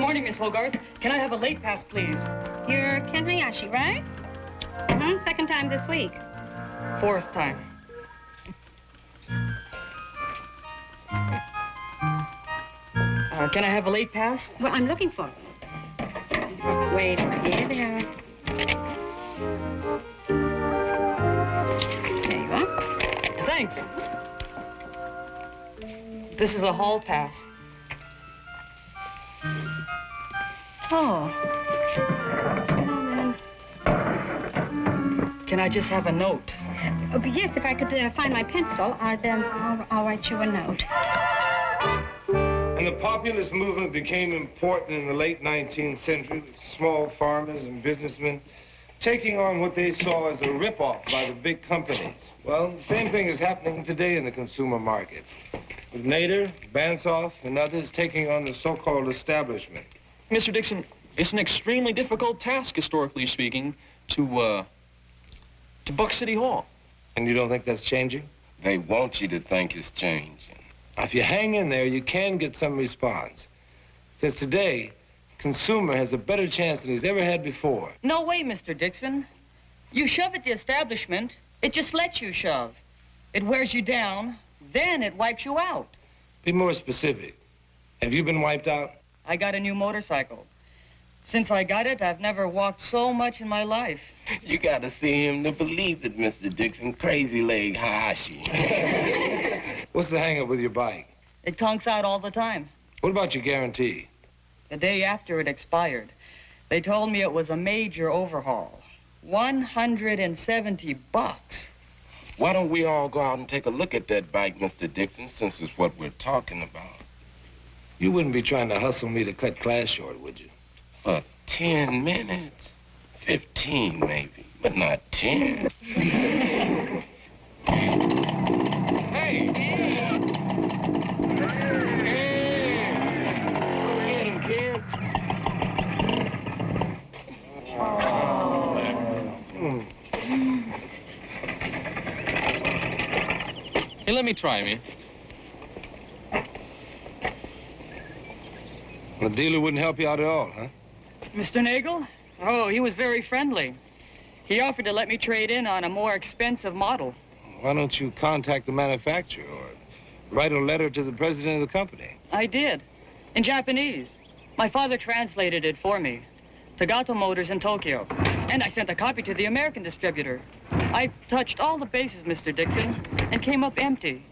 morning, Miss Hogarth. Can I have a late pass, please? You're Ken Hayashi, right? Mm-hmm. Second time this week. Fourth time. Can I have a late pass? Well, I'm looking for it. Wait, here they are. There you are. Thanks. This is a hall pass. Oh. Can I just have a note? Oh, but yes, if I could find my pencil, I'll write you a note. And the populist movement became important in the late 19th century with small farmers and businessmen taking on what they saw as a rip-off by the big companies. Well, the same thing is happening today in the consumer market, with Nader, Bansoff, and others taking on the so-called establishment. Mr. Dixon, it's an extremely difficult task, historically speaking, to buck City Hall. And you don't think that's changing? They want you to think it's changing. If you hang in there, you can get some response. Because today, consumer has a better chance than he's ever had before. No way, Mr. Dixon. You shove at the establishment, it just lets you shove. It wears you down, then it wipes you out. Be more specific. Have you been wiped out? I got a new motorcycle. Since I got it, I've never walked so much in my life. You gotta see him to believe it, Mr. Dixon. Crazy leg Hayashi. What's the hang-up with your bike? It conks out all the time. What about your guarantee? The day after it expired, they told me it was a major overhaul. $170. Why don't we all go out and take a look at that bike, Mr. Dixon, since it's what we're talking about? You wouldn't be trying to hustle me to cut class short, would you? For 10 minutes. 15, maybe, but not 10. Hey! Hey, let me try, man. The dealer wouldn't help you out at all, huh? Mr. Nagel? Oh, he was very friendly. He offered to let me trade in on a more expensive model. Why don't you contact the manufacturer or write a letter to the president of the company? I did. In Japanese. My father translated it for me. Tagato Motors in Tokyo. And I sent a copy to the American distributor. I touched all the bases, Mr. Dixon, and came up empty.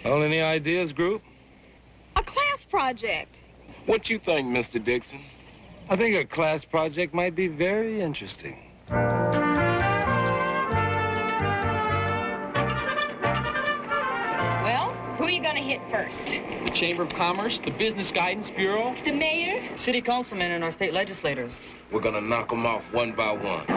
Well, any ideas, group? A class project. What you think, Mr. Dixon? I think a class project might be very interesting. Well, who are you going to hit first? The Chamber of Commerce, the Business Guidance Bureau. The mayor? City councilmen and our state legislators. We're gonna knock them off one by one.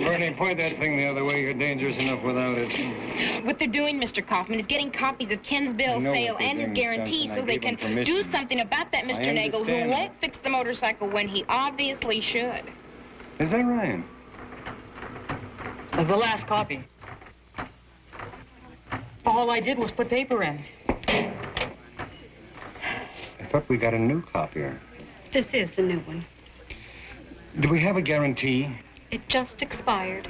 Bernie, point that thing the other way. You're dangerous enough without it. What they're doing, Mr. Kaufman, is getting copies of Ken's bill of sale and his guarantee so they can do something about that Mr. Nagel, who won't fix the motorcycle when he obviously should. Is that right? The last copy. All I did was put paper in. I thought we got a new copier. This is the new one. Do we have a guarantee? It just expired.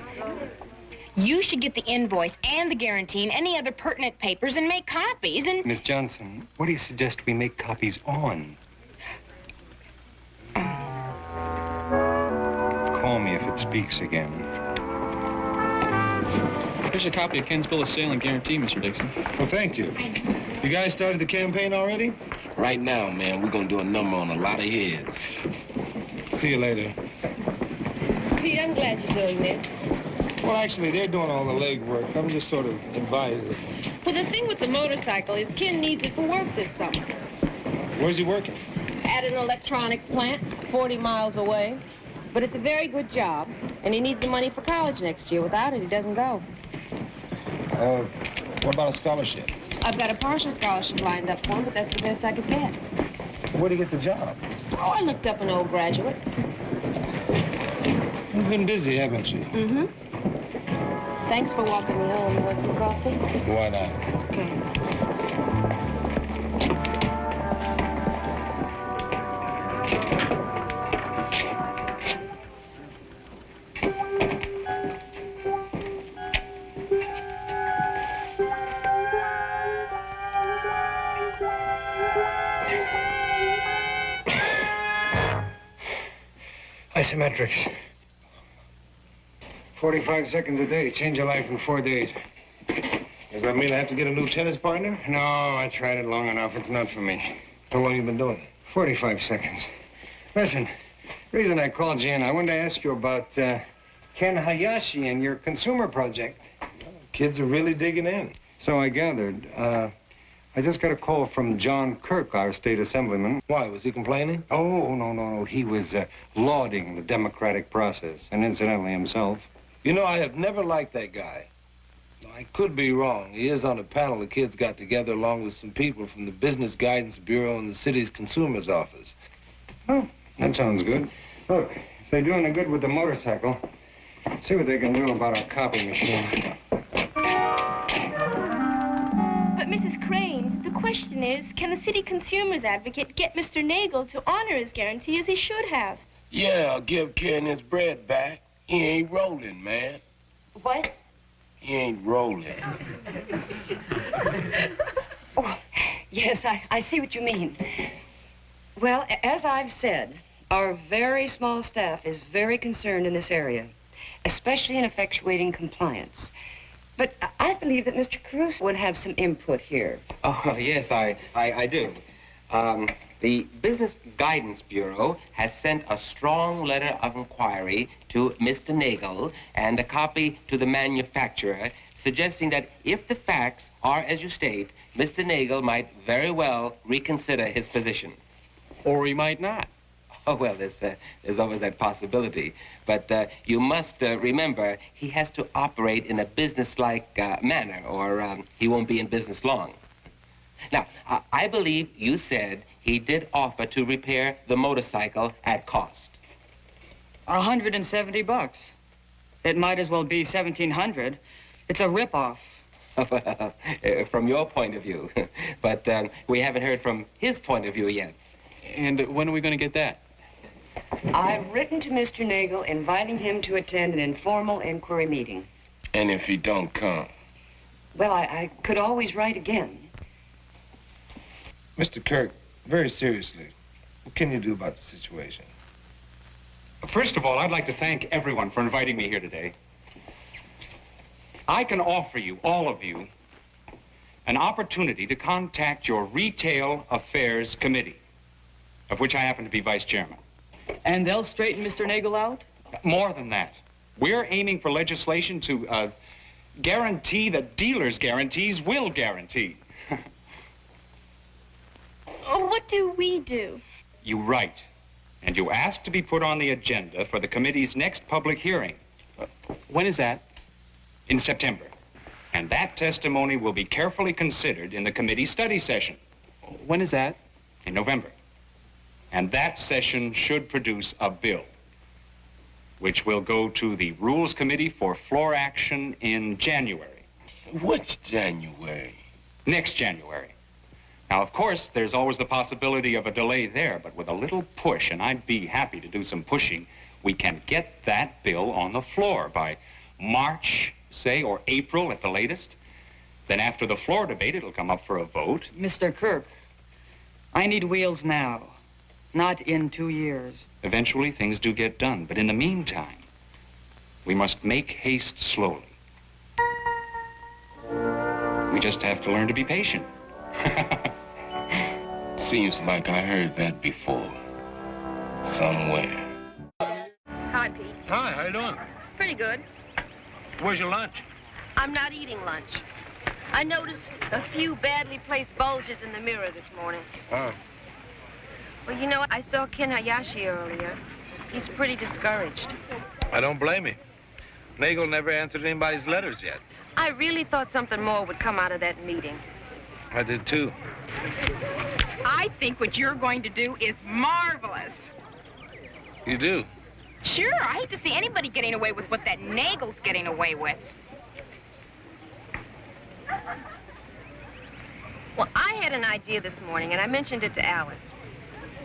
You should get the invoice and the guarantee and any other pertinent papers and make copies and... Miss Johnson, what do you suggest we make copies on? Call me if it speaks again. Here's a copy of Ken's bill of sale and guarantee, Mr. Dixon. Well, thank you. You guys started the campaign already? Right now, man, we're gonna do a number on a lot of heads. See you later. Pete, I'm glad you're doing this. Well, actually, they're doing all the legwork. I'm just sort of advising. Well, the thing with the motorcycle is Ken needs it for work this summer. Where's he working? At an electronics plant, 40 miles away. But it's a very good job, and he needs the money for college next year. Without it, he doesn't go. What about a scholarship? I've got a partial scholarship lined up for him, but that's the best I could get. Where'd he get the job? Oh, I looked up an old graduate. You've been busy, haven't you? Mm-hmm. Thanks for walking me home. You want some coffee? Why not? Okay. Isometrics. 45 seconds a day. Change your life in 4 days. Does that mean I have to get a new tennis partner? No, I tried it long enough. It's not for me. How long you been doing it? 45 seconds. Listen, the reason I called you in, I wanted to ask you about Ken Hayashi and your consumer project. Kids are really digging in. So I gathered. I just got a call from John Kirk, our state assemblyman. Why, was he complaining? Oh, no. He was lauding the democratic process, and incidentally himself. You know, I have never liked that guy. I could be wrong. He is on a panel the kids got together along with some people from the Business Guidance Bureau and the city's consumer's office. Oh, that sounds good. Look, if they're doing it good with the motorcycle, see what they can do about our copy machine. But, Mrs. Crane, the question is, can the city consumer's advocate get Mr. Nagel to honor his guarantee as he should have? Yeah, I'll give Ken his bread back. He ain't rolling, man. What? He ain't rolling. Oh, yes, I see what you mean. Well, as I've said, our very small staff is very concerned in this area, especially in effectuating compliance. But I believe that Mr. Caruso would have some input here. Oh, yes, I do. The Business Guidance Bureau has sent a strong letter of inquiry to Mr. Nagel and a copy to the manufacturer suggesting that if the facts are as you state, Mr. Nagel might very well reconsider his position. Or he might not. Oh, well, there's always that possibility. But you must remember he has to operate in a business-like manner or he won't be in business long. Now, I believe you said he did offer to repair the motorcycle at cost. $170. It might as well be $1,700. It's a rip-off. Well, from your point of view. But we haven't heard from his point of view yet. And when are we going to get that? I've written to Mr. Nagel inviting him to attend an informal inquiry meeting. And if he don't come? Well, I could always write again. Mr. Kirk, very seriously, what can you do about the situation? First of all, I'd like to thank everyone for inviting me here today. I can offer you, all of you, an opportunity to contact your Retail Affairs Committee, of which I happen to be vice chairman. And they'll straighten Mr. Nagel out? More than that, we're aiming for legislation to guarantee that dealers' guarantees will guarantee. Oh, what do we do? You write, and you ask to be put on the agenda for the committee's next public hearing. When is that? In September. And that testimony will be carefully considered in the committee study session. When is that? In November. And that session should produce a bill, which will go to the Rules Committee for floor action in January. What's January? Next January. Now, of course, there's always the possibility of a delay there, but with a little push, and I'd be happy to do some pushing, we can get that bill on the floor by March, say, or April at the latest. Then after the floor debate, it'll come up for a vote. Mr. Kirk, I need wheels now, not in 2 years. Eventually, things do get done, but in the meantime, we must make haste slowly. We just have to learn to be patient. Seems like I heard that before. Somewhere. Hi, Pete. Hi, how you doing? Pretty good. Where's your lunch? I'm not eating lunch. I noticed a few badly placed bulges in the mirror this morning. Oh. Well, you know, I saw Ken Hayashi earlier. He's pretty discouraged. I don't blame him. Nagel never answered anybody's letters yet. I really thought something more would come out of that meeting. I did too. I think what you're going to do is marvelous. You do? Sure, I hate to see anybody getting away with what that Nagel's getting away with. Well, I had an idea this morning, and I mentioned it to Alice.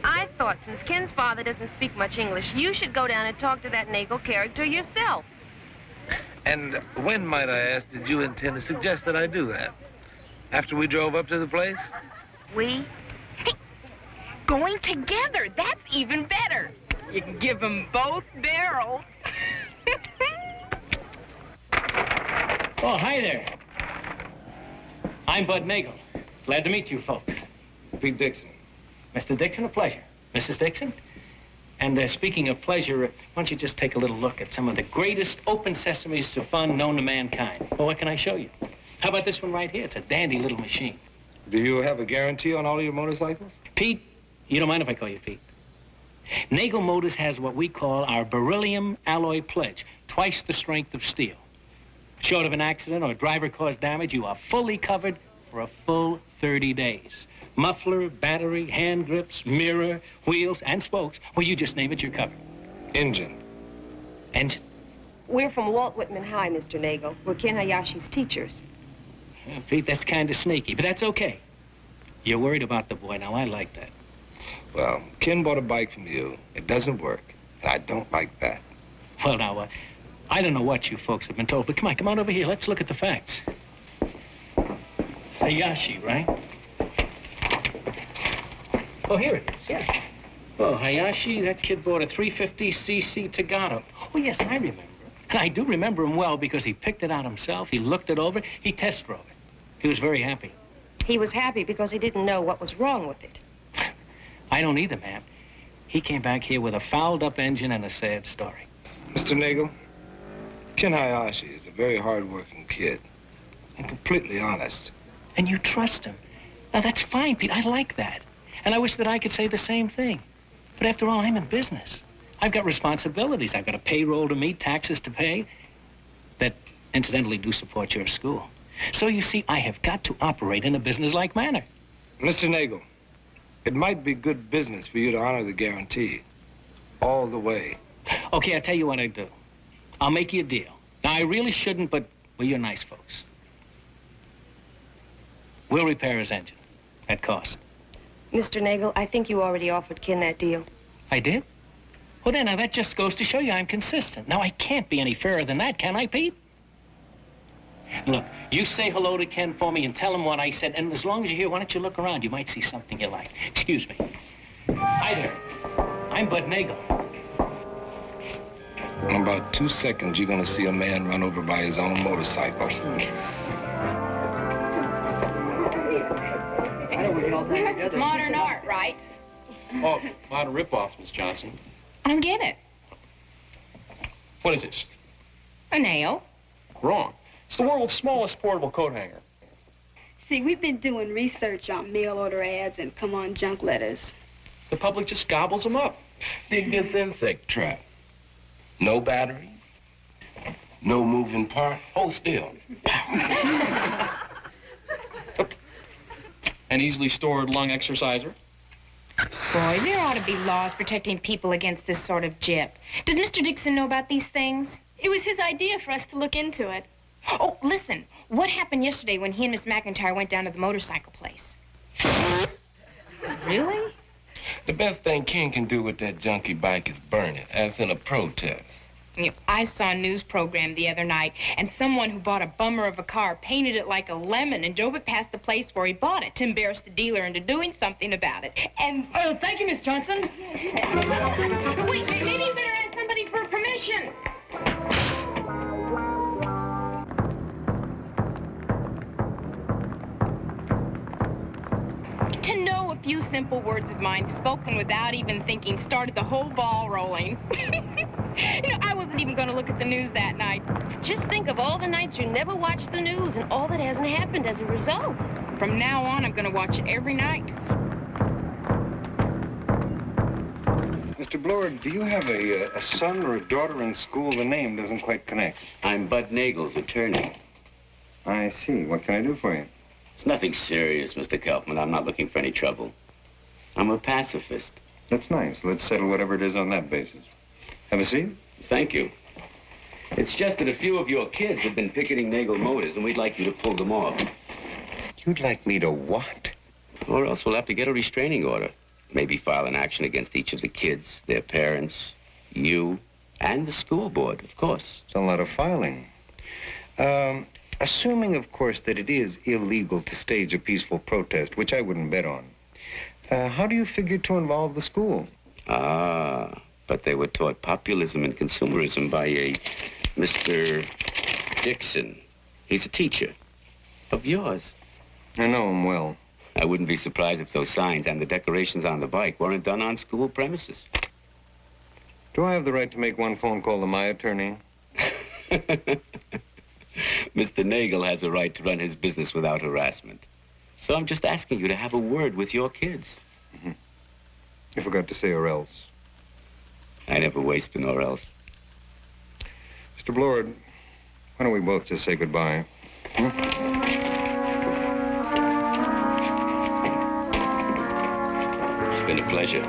I thought since Ken's father doesn't speak much English, you should go down and talk to that Nagel character yourself. And when, might I ask, did you intend to suggest that I do that? After we drove up to the place? We? Hey, going together, that's even better. You can give them both barrels. Oh, hi there. I'm Bud Nagel. Glad to meet you folks. Pete Dixon. Mr. Dixon, a pleasure. Mrs. Dixon? And speaking of pleasure, why don't you just take a little look at some of the greatest open sesames to fun known to mankind. Well, what can I show you? How about this one right here? It's a dandy little machine. Do you have a guarantee on all of your motorcycles? Pete, you don't mind if I call you Pete? Nagel Motors has what we call our beryllium alloy pledge, twice the strength of steel. Short of an accident or driver-caused damage, you are fully covered for a full 30 days. Muffler, battery, hand grips, mirror, wheels, and spokes. Well, you just name it, you're covered. Engine. Engine? We're from Walt Whitman High, Mr. Nagel. We're Ken Hayashi's teachers. Pete, that's kind of sneaky, but that's okay. You're worried about the boy. Now, I like that. Well, Ken bought a bike from you. It doesn't work, and I don't like that. Well, now, I don't know what you folks have been told, but come on over here. Let's look at the facts. It's Hayashi, right? Oh, here it is, yeah. Oh, Hayashi, that kid bought a 350cc Tagato. Oh, yes, I remember. And I do remember him well because he picked it out himself, he looked it over, he test drove it. He was very happy. He was happy because he didn't know what was wrong with it. I don't either, ma'am. He came back here with a fouled-up engine and a sad story. Mr. Nagel, Ken Hayashi is a very hard-working kid and completely honest. And you trust him. Now, that's fine, Pete. I like that. And I wish that I could say the same thing. But after all, I'm in business. I've got responsibilities. I've got a payroll to meet, taxes to pay, that incidentally do support your school. So you see, I have got to operate in a business-like manner. Mr. Nagel, it might be good business for you to honor the guarantee all the way. Okay, I'll tell you what I do. I'll make you a deal. Now, I really shouldn't, but, well, you're nice folks. We'll repair his engine at cost. Mr. Nagel, I think you already offered Ken that deal. I did? Well, then, now, that just goes to show you I'm consistent. Now, I can't be any fairer than that, can I, Pete? Look, you say hello to Ken for me and tell him what I said, and as long as you're here, why don't you look around? You might see something you like. Excuse me. Hi there. I'm Bud Nagel. In about 2 seconds, you're going to see a man run over by his own motorcycle. Modern art, right? Oh, modern rip-offs, Miss Johnson. I don't get it. What is this? A nail. Wrong. It's the world's smallest portable coat hanger. See, we've been doing research on mail order ads and come on junk letters. The public just gobbles them up. Dig this insect trap. No battery, no moving part, hold still. An easily stored lung exerciser. Boy, there ought to be laws protecting people against this sort of jip. Does Mr. Dixon know about these things? It was his idea for us to look into it. Oh, listen. What happened yesterday when he and Miss McIntyre went down to the motorcycle place? Really? The best thing Ken can do with that junky bike is burn it, as in a protest. You know, I saw a news program the other night, and someone who bought a bummer of a car painted it like a lemon and drove it past the place where he bought it to embarrass the dealer into doing something about it. And... Oh, thank you, Miss Johnson. Wait, maybe you better ask somebody for permission. To know a few simple words of mine spoken without even thinking started the whole ball rolling. You know, I wasn't even going to look at the news that night. Just think of all the nights you never watched the news and all that hasn't happened as a result. From now on, I'm going to watch it every night. Mr. Blord, do you have a son or a daughter in school? The name doesn't quite connect. I'm Bud Nagel's attorney. I see. What can I do for you? It's nothing serious, Mr. Kaufman. I'm not looking for any trouble. I'm a pacifist. That's nice. Let's settle whatever it is on that basis. Have a seat? Thank you. It's just that a few of your kids have been picketing Nagel Motors, and we'd like you to pull them off. You'd like me to what? Or else we'll have to get a restraining order. Maybe file an action against each of the kids, their parents, you, and the school board, of course. It's a lot of filing. Assuming, of course, that it is illegal to stage a peaceful protest, which I wouldn't bet on, how do you figure to involve the school? Ah, but they were taught populism and consumerism by a Mr. Dixon. He's a teacher of yours. I know him well. I wouldn't be surprised if those signs and the decorations on the bike weren't done on school premises. Do I have the right to make one phone call to my attorney? Mr. Nagel has a right to run his business without harassment. So I'm just asking you to have a word with your kids. Mm-hmm. You forgot to say or else. I never waste an or else. Mr. Blord, why don't we both just say goodbye? It's been a pleasure.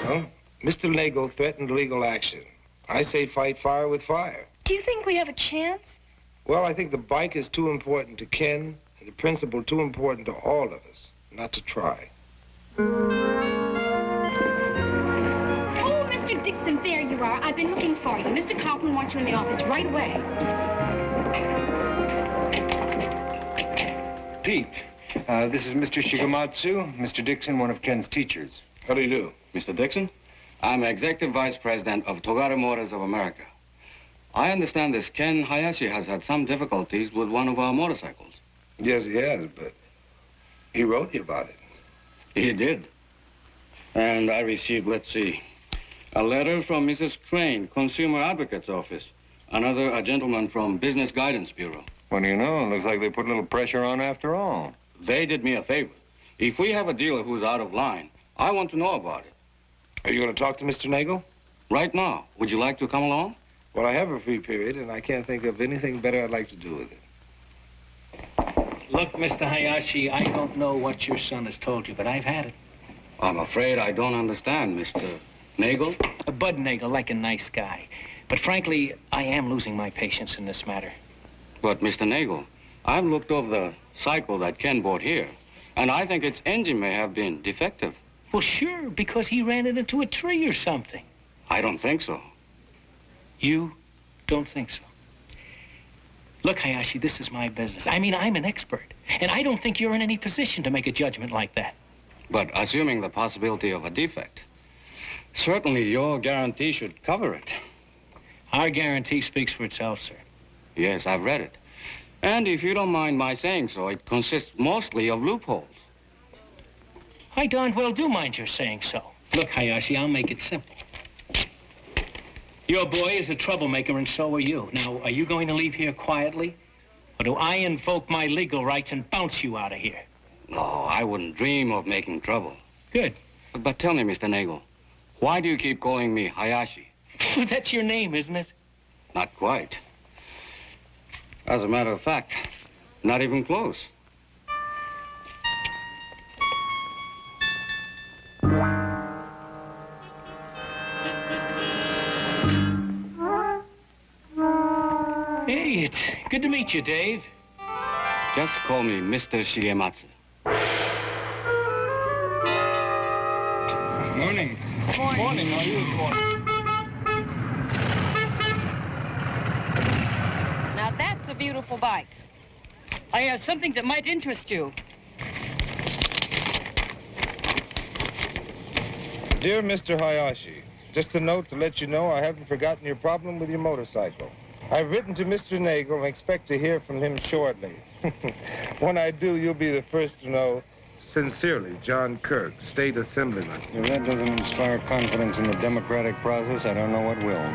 Well, Mr. Nagel threatened legal action. I say fight fire with fire. Do you think we have a chance? Well, I think the bike is too important to Ken, and the principle too important to all of us not to try. Oh, Mr. Dixon, there you are. I've been looking for you. Mr. Kaufman wants you in the office right away. Pete, this is Mr. Sahigmetsu, Mr. Dixon, one of Ken's teachers. How do you do? Mr. Dixon, I'm Executive Vice President of Togara Motors of America. I understand this Ken Hayashi has had some difficulties with one of our motorcycles. Yes, he has, but he wrote you about it. He did. And I received, let's see, a letter from Mrs. Crane, Consumer Advocate's office. Another, a gentleman from Business Guidance Bureau. What do you know? It looks like they put a little pressure on after all. They did me a favor. If we have a dealer who's out of line, I want to know about it. Are you going to talk to Mr. Nagel? Right now. Would you like to come along? Well, I have a free period, and I can't think of anything better I'd like to do with it. Look, Mr. Hayashi, I don't know what your son has told you, but I've had it. I'm afraid I don't understand, Mr. Nagel. Bud Nagel, like a nice guy. But frankly, I am losing my patience in this matter. But, Mr. Nagel, I've looked over the cycle that Ken bought here, and I think its engine may have been defective. Well, sure, because he ran it into a tree or something. I don't think so. You don't think so? Look, Hayashi, this is my business. I mean, I'm an expert, and I don't think you're in any position to make a judgment like that. But assuming the possibility of a defect, certainly your guarantee should cover it. Our guarantee speaks for itself, sir. Yes, I've read it. And if you don't mind my saying so, it consists mostly of loopholes. I darn well do mind your saying so. Look, Hayashi, I'll make it simple. Your boy is a troublemaker, and so are you. Now, are you going to leave here quietly? Or do I invoke my legal rights and bounce you out of here? No, I wouldn't dream of making trouble. Good. But tell me, Mr. Nagel, why do you keep calling me Hayashi? That's your name, isn't it? Not quite. As a matter of fact, not even close. Hey, it's good to meet you, Dave. Just call me Mr. Sahigmetsu. Morning. Morning. How are you? Now that's a beautiful bike. I have something that might interest you. Dear Mr. Hayashi, just a note to let you know I haven't forgotten your problem with your motorcycle. I've written to Mr. Nagel and expect to hear from him shortly. When I do, you'll be the first to know. Sincerely, John Kirk, State Assemblyman. If that doesn't inspire confidence in the democratic process, I don't know what will.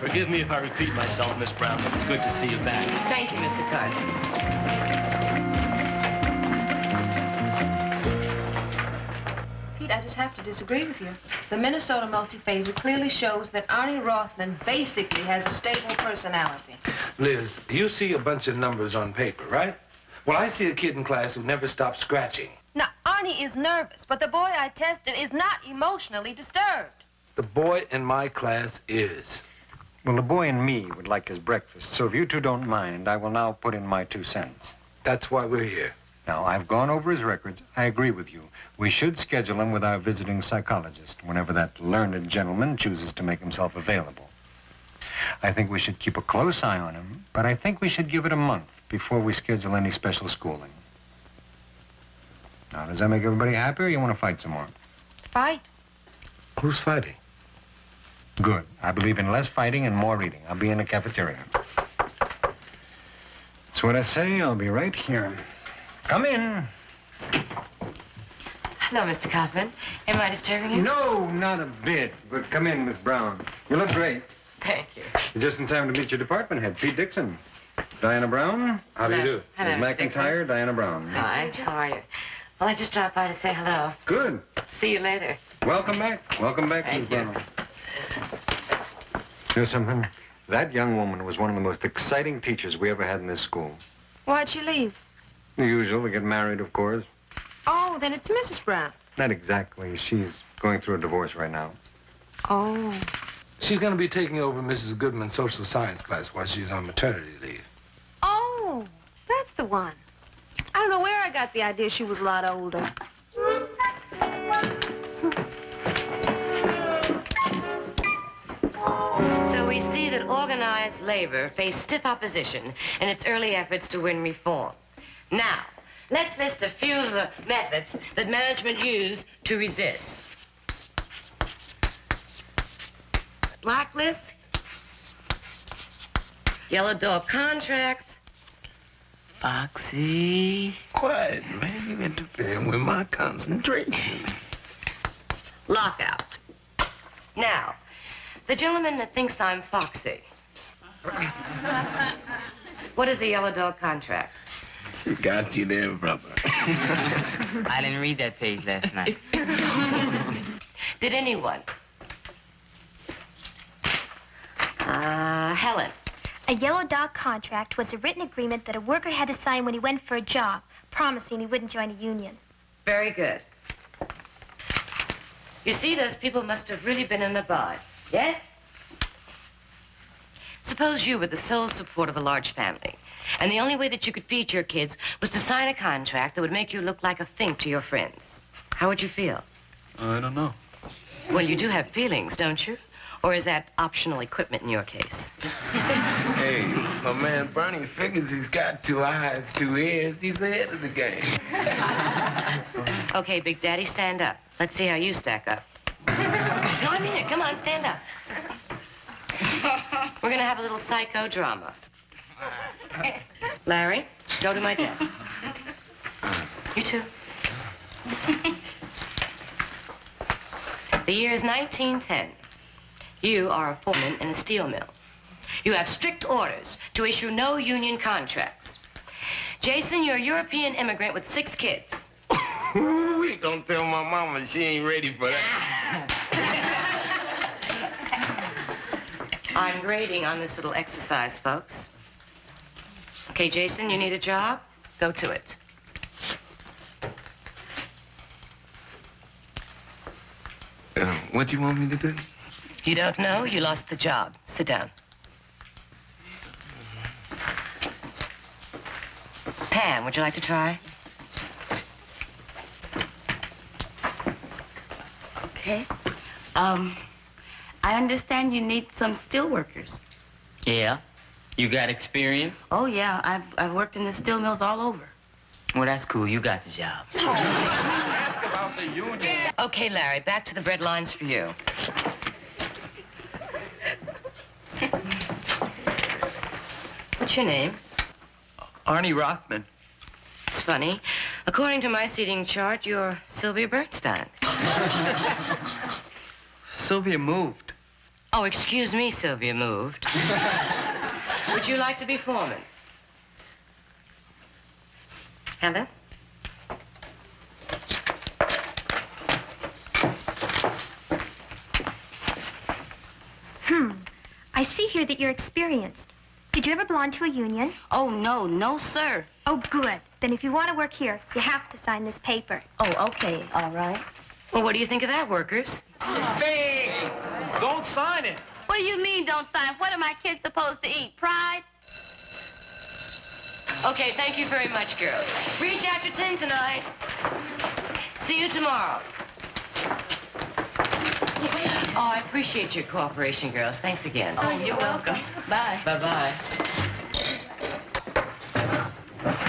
Forgive me if I repeat myself, Miss Brown, but it's good to see you back. Thank you, Mr. Carson. Pete, I just have to disagree with you. The Minnesota multiphaser clearly shows that Arnie Rothman basically has a stable personality. Liz, you see a bunch of numbers on paper, right? Well, I see a kid in class who never stops scratching. Now, Arnie is nervous, but the boy I tested is not emotionally disturbed. The boy in my class is. Well, the boy and me would like his breakfast, so if you two don't mind, I will now put in my 2 cents. That's why we're here. Now, I've gone over his records. I agree with you. We should schedule him with our visiting psychologist whenever that learned gentleman chooses to make himself available. I think we should keep a close eye on him, but I think we should give it a month before we schedule any special schooling. Now, does that make everybody happy, or you want to fight some more? Fight? Who's fighting? Good. I believe in less fighting and more reading. I'll be in the cafeteria. That's what I say. I'll be right here. Come in. Hello, Mr. Kaufman. Am I disturbing you? No, not a bit. But come in, Miss Brown. You look great. Thank you. You're just in time to meet your department head, Pete Dixon. Diana Brown. How do you do? Hello, Miss Mr. Dixon. McIntyre, Diana Brown. Hi, how are you? Well, I just dropped by to say hello. Good. See you later. Welcome back. Welcome back, Miss Brown. You know something? That young woman was one of the most exciting teachers we ever had in this school. Why'd she leave? The usual, to get married, of course. Oh, then it's Mrs. Brown. Not exactly. She's going through a divorce right now. Oh. She's going to be taking over Mrs. Goodman's social science class while she's on maternity leave. Oh, that's the one. I don't know where I got the idea she was a lot older. So we see that organized labor faced stiff opposition in its early efforts to win reform. Now, let's list a few of the methods that management used to resist. Blacklist, yellow dog contracts. Foxy. Quiet, man. You interfering with my concentration. Lockout. Now, the gentleman that thinks I'm foxy. What is a yellow dog contract? She got you there, brother. I didn't read that page last night. Did anyone? Helen. A yellow dog contract was a written agreement that a worker had to sign when he went for a job, promising he wouldn't join a union. Very good. You see, those people must have really been in a bind. Yes? Suppose you were the sole support of a large family, and the only way that you could feed your kids was to sign a contract that would make you look like a fink to your friends. How would you feel? I don't know. Well, you do have feelings, don't you? Or is that optional equipment in your case? Hey, my man Bernie figures he's got 2 eyes, 2 ears. He's ahead of the game. Okay, Big Daddy, stand up. Let's see how you stack up. No, I mean it. Come on, stand up. We're going to have a little psychodrama. Larry, go to my desk. You too. The year is 1910. You are a foreman in a steel mill. You have strict orders to issue no union contracts. Jason, you're a European immigrant with 6 kids. We don't tell my mama she ain't ready for that. I'm grading on this little exercise, folks. Okay, Jason, you need a job? Go to it. What do you want me to do? You don't know? You lost the job. Sit down. Pam, would you like to try? Okay. I understand you need some steel workers. Yeah? You got experience? Oh, yeah. I've worked in the steel mills all over. Well, that's cool. You got the job. Ask about the union. Okay, Larry, back to the bread lines for you. What's your name? Arnie Rothman. It's funny. According to my seating chart, you're Sylvia Bernstein. Sylvia moved. Oh, excuse me, Sylvia moved. Would you like to be foreman? Helen? I see here that you're experienced. Did you ever belong to a union? Oh, no, sir. Oh, good. Then if you want to work here, you have to sign this paper. Oh, okay, all right. Well, what do you think of that, workers? It's big. Don't sign it. What do you mean, don't sign? What are my kids supposed to eat? Pride? Okay, thank you very much, girls. Reach after 10 tonight. See you tomorrow. Oh, I appreciate your cooperation, girls. Thanks again. Oh, you're welcome. Bye. Bye-bye.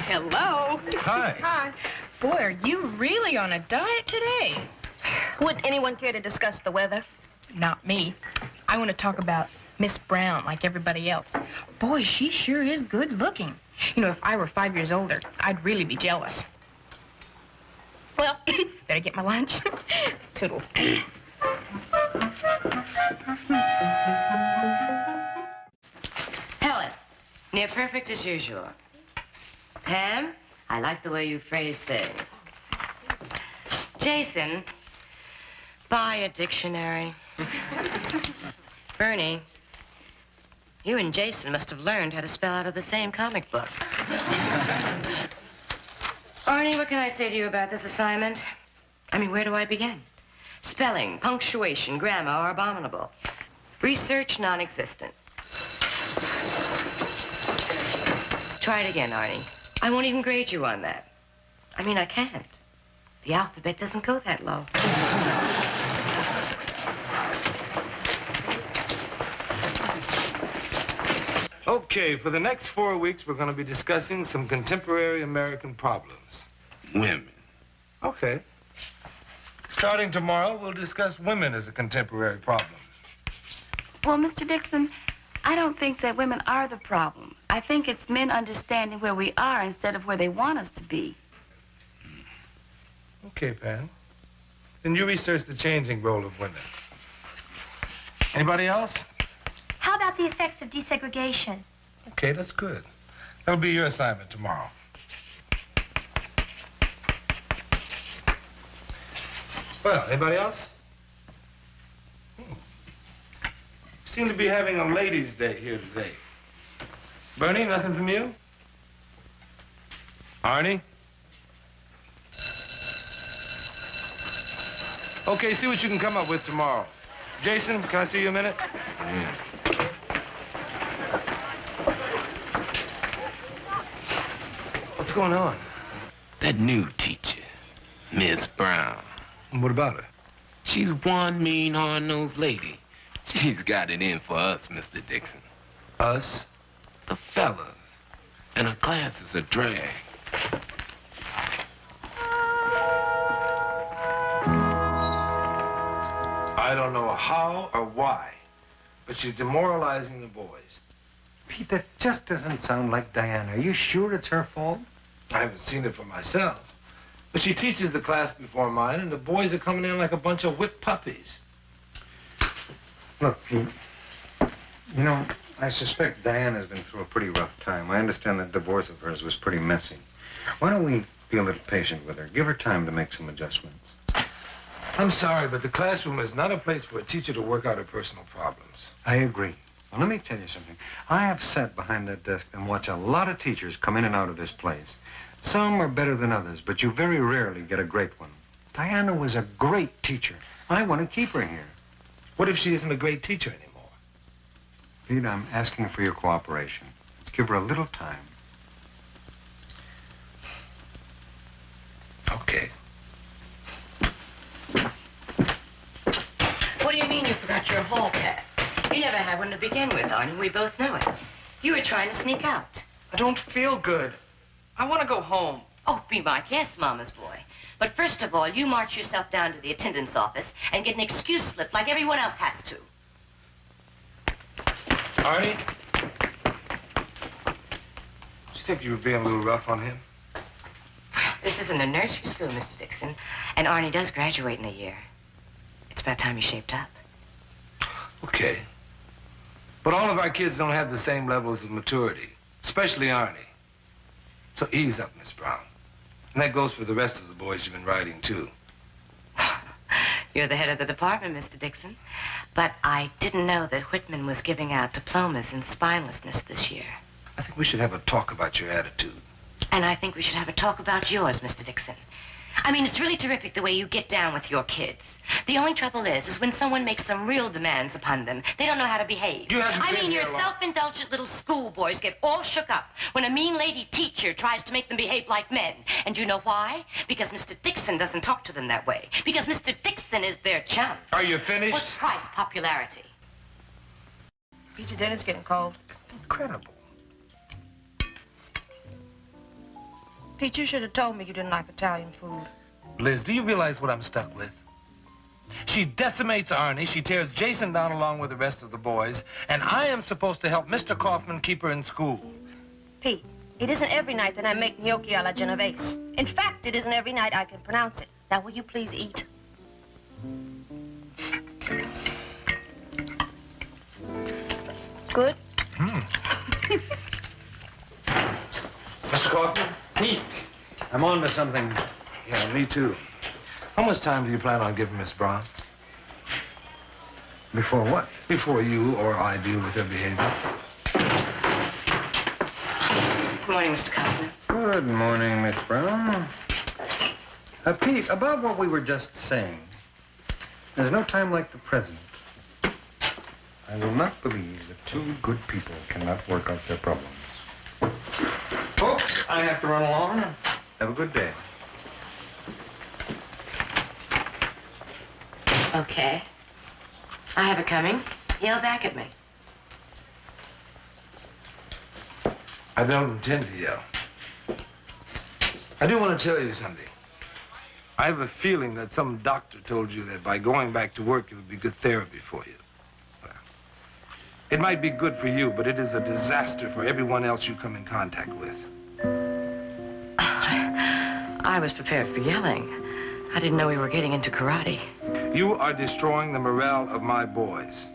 Hello. Hi. Hi. Boy, are you really on a diet today? Would anyone care to discuss the weather? Not me. I want to talk about Miss Brown like everybody else. Boy, she sure is good looking. You know, if I were 5 years older, I'd really be jealous. Well, better get my lunch. Toodles. Helen, near perfect as usual. Pam, I like the way you phrase things. Jason, buy a dictionary. Bernie, you and Jason must have learned how to spell out of the same comic book. Arnie, what can I say to you about this assignment? I mean, where do I begin? Spelling, punctuation, grammar are abominable. Research, non-existent. Try it again, Arnie. I won't even grade you on that. I mean, I can't. The alphabet doesn't go that low. Okay, for the next 4 weeks, we're going to be discussing some contemporary American problems. Women. Okay. Starting tomorrow, we'll discuss women as a contemporary problem. Well, Mr. Dixon, I don't think that women are the problem. I think it's men understanding where we are instead of where they want us to be. Okay, Pam. Then you research the changing role of women. Anybody else? How about the effects of desegregation? Okay, that's good. That'll be your assignment tomorrow. Well, anybody else? Seem to be having a ladies' day here today. Bernie, nothing from you? Arnie? Okay, see what you can come up with tomorrow. Jason, can I see you a minute? Yeah. What's going on? That new teacher, Miss Brown. What about her? She's one mean, hard-nosed lady. She's got it in for us, Mr. Dixon. Us? The fellas. And her class is a drag. I don't know how or why, but she's demoralizing the boys. Pete, that just doesn't sound like Diana. Are you sure it's her fault? I haven't seen it for myself. But she teaches the class before mine, and the boys are coming in like a bunch of whipped puppies. Look, Pete, you know, I suspect Diana's been through a pretty rough time. I understand that divorce of hers was pretty messy. Why don't we be a little patient with her? Give her time to make some adjustments. I'm sorry, but the classroom is not a place for a teacher to work out her personal problems. I agree. Well, let me tell you something. I have sat behind that desk and watched a lot of teachers come in and out of this place. Some are better than others, but you very rarely get a great one. Diana was a great teacher. I want to keep her here. What if she isn't a great teacher anymore? Pete, I'm asking for your cooperation. Let's give her a little time. Okay. What do you mean you forgot your hall pass? You never had one to begin with, Arnie. We both know it. You were trying to sneak out. I don't feel good. I want to go home. Oh, be Mark, yes, Mama's boy. But first of all, you march yourself down to the attendance office and get an excuse slip like everyone else has to. Arnie? Do you think you were being a little rough on him? This isn't a nursery school, Mr. Dixon. And Arnie does graduate in a year. It's about time he shaped up. Okay. But all of our kids don't have the same levels of maturity, especially Arnie. So ease up, Miss Brown. And that goes for the rest of the boys you've been riding, too. You're the head of the department, Mr. Dixon. But I didn't know that Whitman was giving out diplomas in spinelessness this year. I think we should have a talk about your attitude. And I think we should have a talk about yours, Mr. Dixon. I mean, it's really terrific the way you get down with your kids. The only trouble is when someone makes some real demands upon them, they don't know how to behave. Your self-indulgent little schoolboys get all shook up when a mean lady teacher tries to make them behave like men. And you know why? Because Mr. Dixon doesn't talk to them that way. Because Mr. Dixon is their chum. Are you finished? What's price popularity? Peter, dinner's getting cold. It's incredible. Pete, you should have told me you didn't like Italian food. Liz, do you realize what I'm stuck with? She decimates Arnie, she tears Jason down along with the rest of the boys, and I am supposed to help Mr. Kaufman keep her in school. Pete, it isn't every night that I make gnocchi alla Genovese. In fact, it isn't every night I can pronounce it. Now, will you please eat? Good? Mr. Kaufman? Pete, I'm on to something. Yeah, me too. How much time do you plan on giving Miss Brown? Before what? Before you or I deal with her behavior. Good morning, Mr. Kaufman. Good morning, Miss Brown. Pete, about what we were just saying, there's no time like the present. I will not believe that two good people cannot work out their problems. Folks, I have to run along. Have a good day. Okay. I have it coming. Yell back at me. I don't intend to yell. I do want to tell you something. I have a feeling that some doctor told you that by going back to work, it would be good therapy for you. Well, it might be good for you, but it is a disaster for everyone else you come in contact with. I was prepared for yelling. I didn't know we were getting into karate. You are destroying the morale of my boys.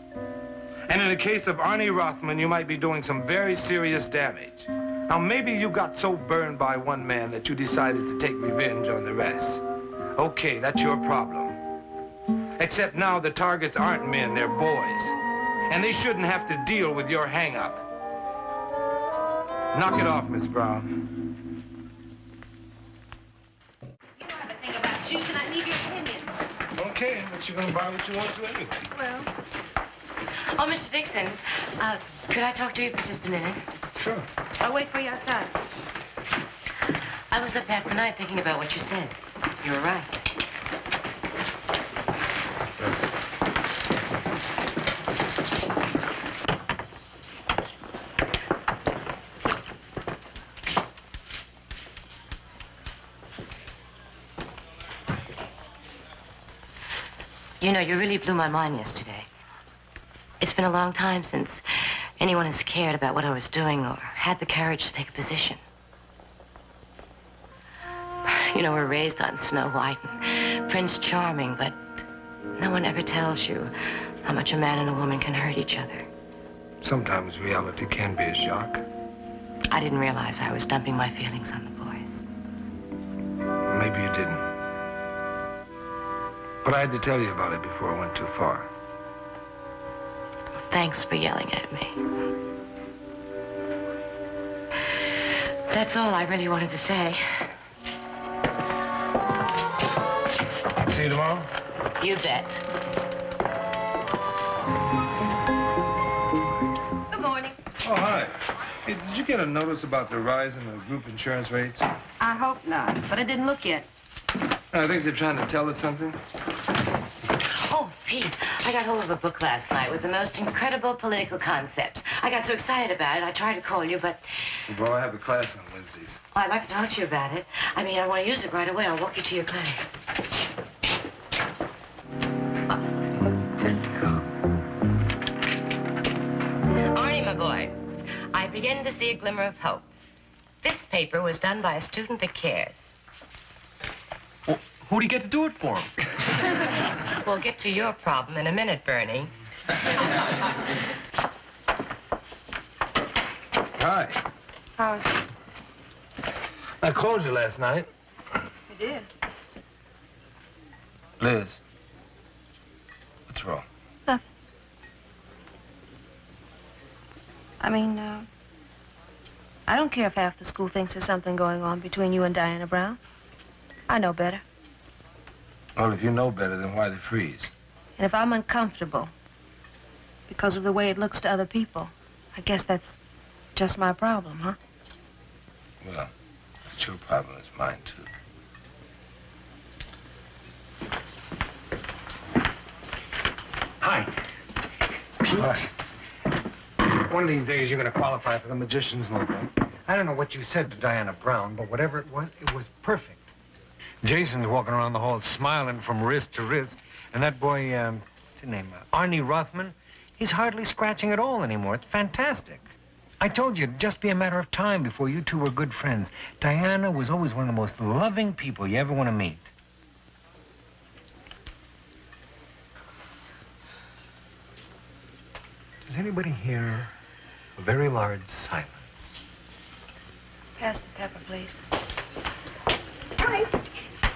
And in the case of Arnie Rothman, you might be doing some very serious damage. Now, maybe you got so burned by one man that you decided to take revenge on the rest. Okay, that's your problem. Except now the targets aren't men, they're boys. And they shouldn't have to deal with your hang-up. Knock it off, Miss Brown. You don't have a thing about shoes, and I need your opinion. Okay, but you're gonna buy what you want to anyway. Well, Oh, Mr. Dixon, could I talk to you for just a minute? Sure. I'll wait for you outside. I was up half the night thinking about what you said. You were right. You know, you really blew my mind yesterday. It's been a long time since anyone has cared about what I was doing or had the courage to take a position. You know, we're raised on Snow White and Prince Charming, but no one ever tells you how much a man and a woman can hurt each other. Sometimes reality can be a shock. I didn't realize I was dumping my feelings on the boys. Maybe you didn't. But I had to tell you about it before I went too far. Thanks for yelling at me. That's all I really wanted to say. See you tomorrow? You bet. Good morning. Oh, hi. Hey, did you get a notice about the rise in the group insurance rates? I hope not, but I didn't look yet. I think they're trying to tell us something. Oh, Pete, I got hold of a book last night with the most incredible political concepts. I got so excited about it, I tried to call you, but... Well, I have a class on Wednesdays. I'd like to talk to you about it. I mean, I want to use it right away. I'll walk you to your class. Arnie, my boy, I begin to see a glimmer of hope. This paper was done by a student that cares. Who do you get to do it for him? We'll get to your problem in a minute, Bernie. Hi. Oh, I called you last night. you did? Liz. What's wrong? Nothing. I mean, I don't care if half the school thinks there's something going on between you and Diana Brown. I know better. Well, if you know better, then why the freeze? And if I'm uncomfortable because of the way it looks to other people, I guess that's just my problem, huh? Well, it's your problem. It's mine, too. Hi. What? One of these days, you're going to qualify for the magician's logo. I don't know what you said to Diana Brown, but whatever it was perfect. Jason's walking around the hall smiling from wrist to wrist, and that boy, what's his name, Arnie Rothman, he's hardly scratching at all anymore. It's fantastic. I told you, it'd just be a matter of time before you two were good friends. Diana was always one of the most loving people you ever want to meet. Does anybody hear a very large silence? Pass the pepper, please. Hi.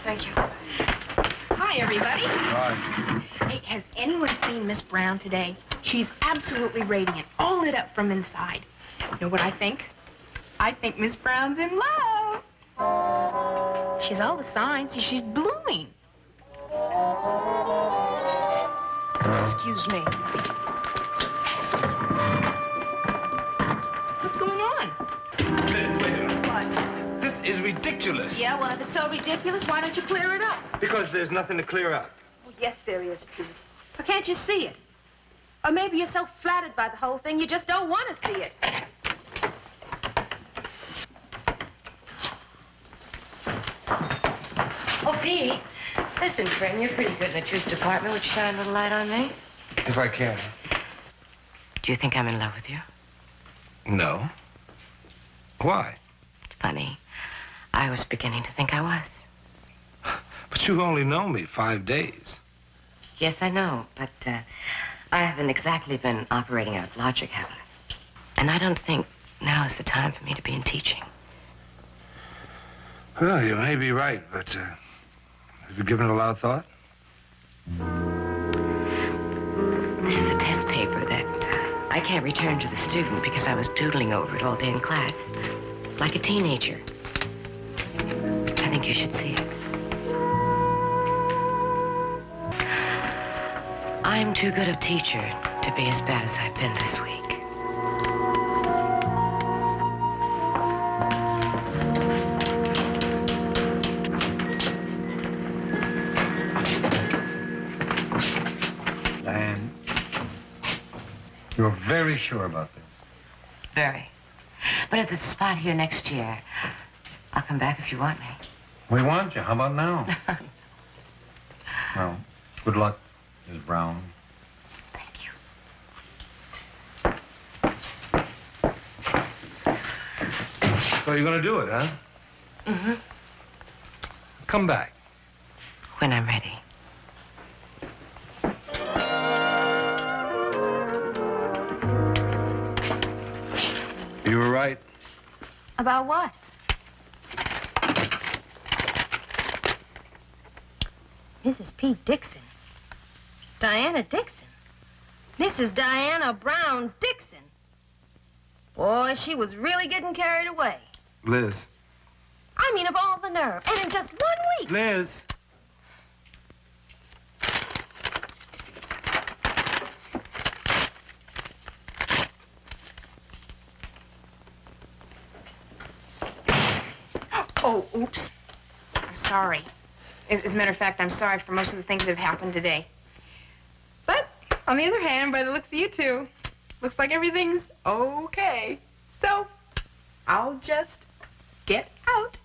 Thank you. Hi, everybody. Hi. Hey, has anyone seen Miss Brown today? She's absolutely radiant, all lit up from inside. You know what I think? I think Miss Brown's in love. She's all the signs. She's blooming. Excuse me. What's going on? Liz, wait a minute. What? This is ridiculous. Yeah, well, if it's so ridiculous, why don't you clear it up? Because there's nothing to clear up. Well, yes, there is, Pete. Or can't you see it? Or maybe you're so flattered by the whole thing, you just don't want to see it. Oh, Pete, listen, friend, you're pretty good in the truth department. Would you shine a little light on me? If I can. Do you think I'm in love with you? No. Why? Funny. I was beginning to think I was. But you've only known me 5 days. Yes, I know, but I haven't exactly been operating out of logic, have I? And I don't think now is the time for me to be in teaching. Well, you may be right, but have you given it a lot of thought? This is a test paper that I can't return to the student because I was doodling over it all day in class, like a teenager. I think you should see it. I'm too good a teacher to be as bad as I've been this week. Diane, you're very sure about this? Very. But at the spot here next year, I'll come back if you want me. We want you. How about now? Well, good luck, Ms. Brown. Thank you. So you're going to do it, huh? Mm-hmm. Come back. When I'm ready. You were right. About what? Mrs. Pete Dixon. Diana Dixon. Mrs. Diana Brown Dixon. Boy, she was really getting carried away. Liz. I mean, of all the nerve. And in just 1 week. Liz. Oh, oops. I'm sorry. As a matter of fact, I'm sorry for most of the things that have happened today. But, on the other hand, by the looks of you two, looks like everything's okay. So, I'll just get out.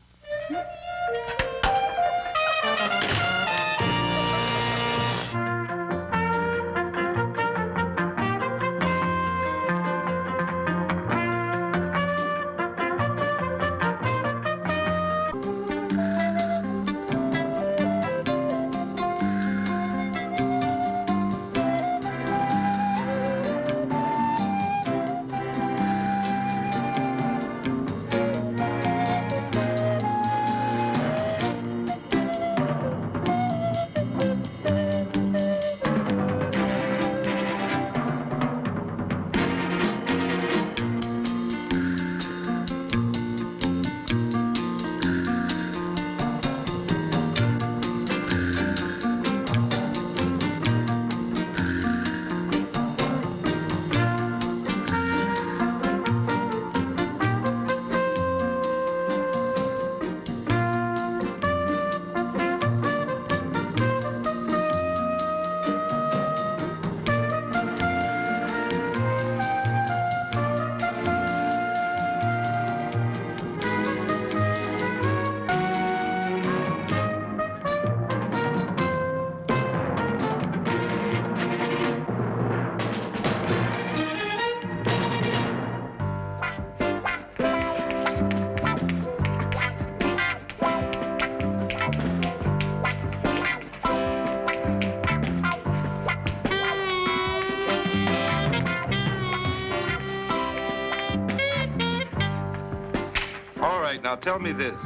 right. Now tell me this.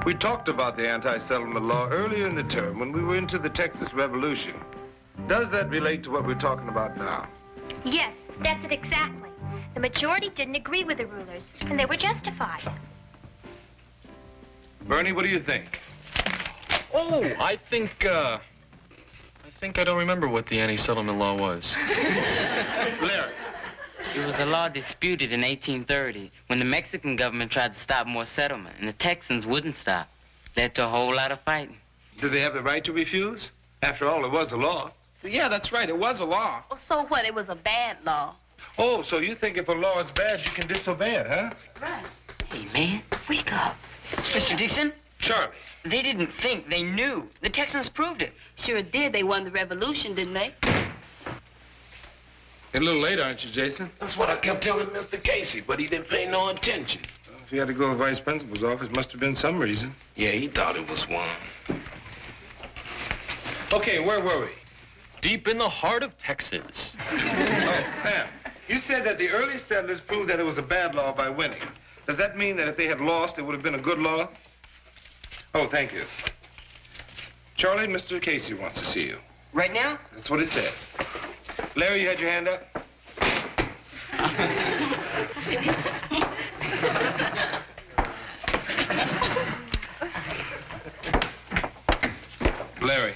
We talked about the anti-settlement law earlier in the term when we were into the Texas Revolution. Does that relate to what we're talking about now? Yes, that's it exactly. The majority didn't agree with the rulers, and they were justified. Bernie, what do you think? Oh, I think I don't remember what the anti-settlement law was. Larry. It was a law disputed in 1830 when the Mexican government tried to stop more settlement, and the Texans wouldn't stop. Led to a whole lot of fighting. Did they have the right to refuse? After all, it was a law. Yeah, that's right. It was a law. Well, so what? It was a bad law. Oh, so you think if a law is bad, you can disobey it, huh? Right. Hey, man, wake up. Mr. Dixon? Charlie. They didn't think, they knew. The Texans proved it. Sure did. They won the revolution, didn't they? You're a little late, aren't you, Jason? That's what I kept telling Mr. Casey, but he didn't pay no attention. Well, if he had to go to the vice principal's office, must have been some reason. Yeah, he thought it was one. Okay, where were we? Deep in the heart of Texas. Oh, Pam, you said that the early settlers proved that it was a bad law by winning. Does that mean that if they had lost, it would have been a good law? Oh, thank you. Charlie, Mr. Casey wants to see you. Right now? That's what it says. Larry, you had your hand up? Larry.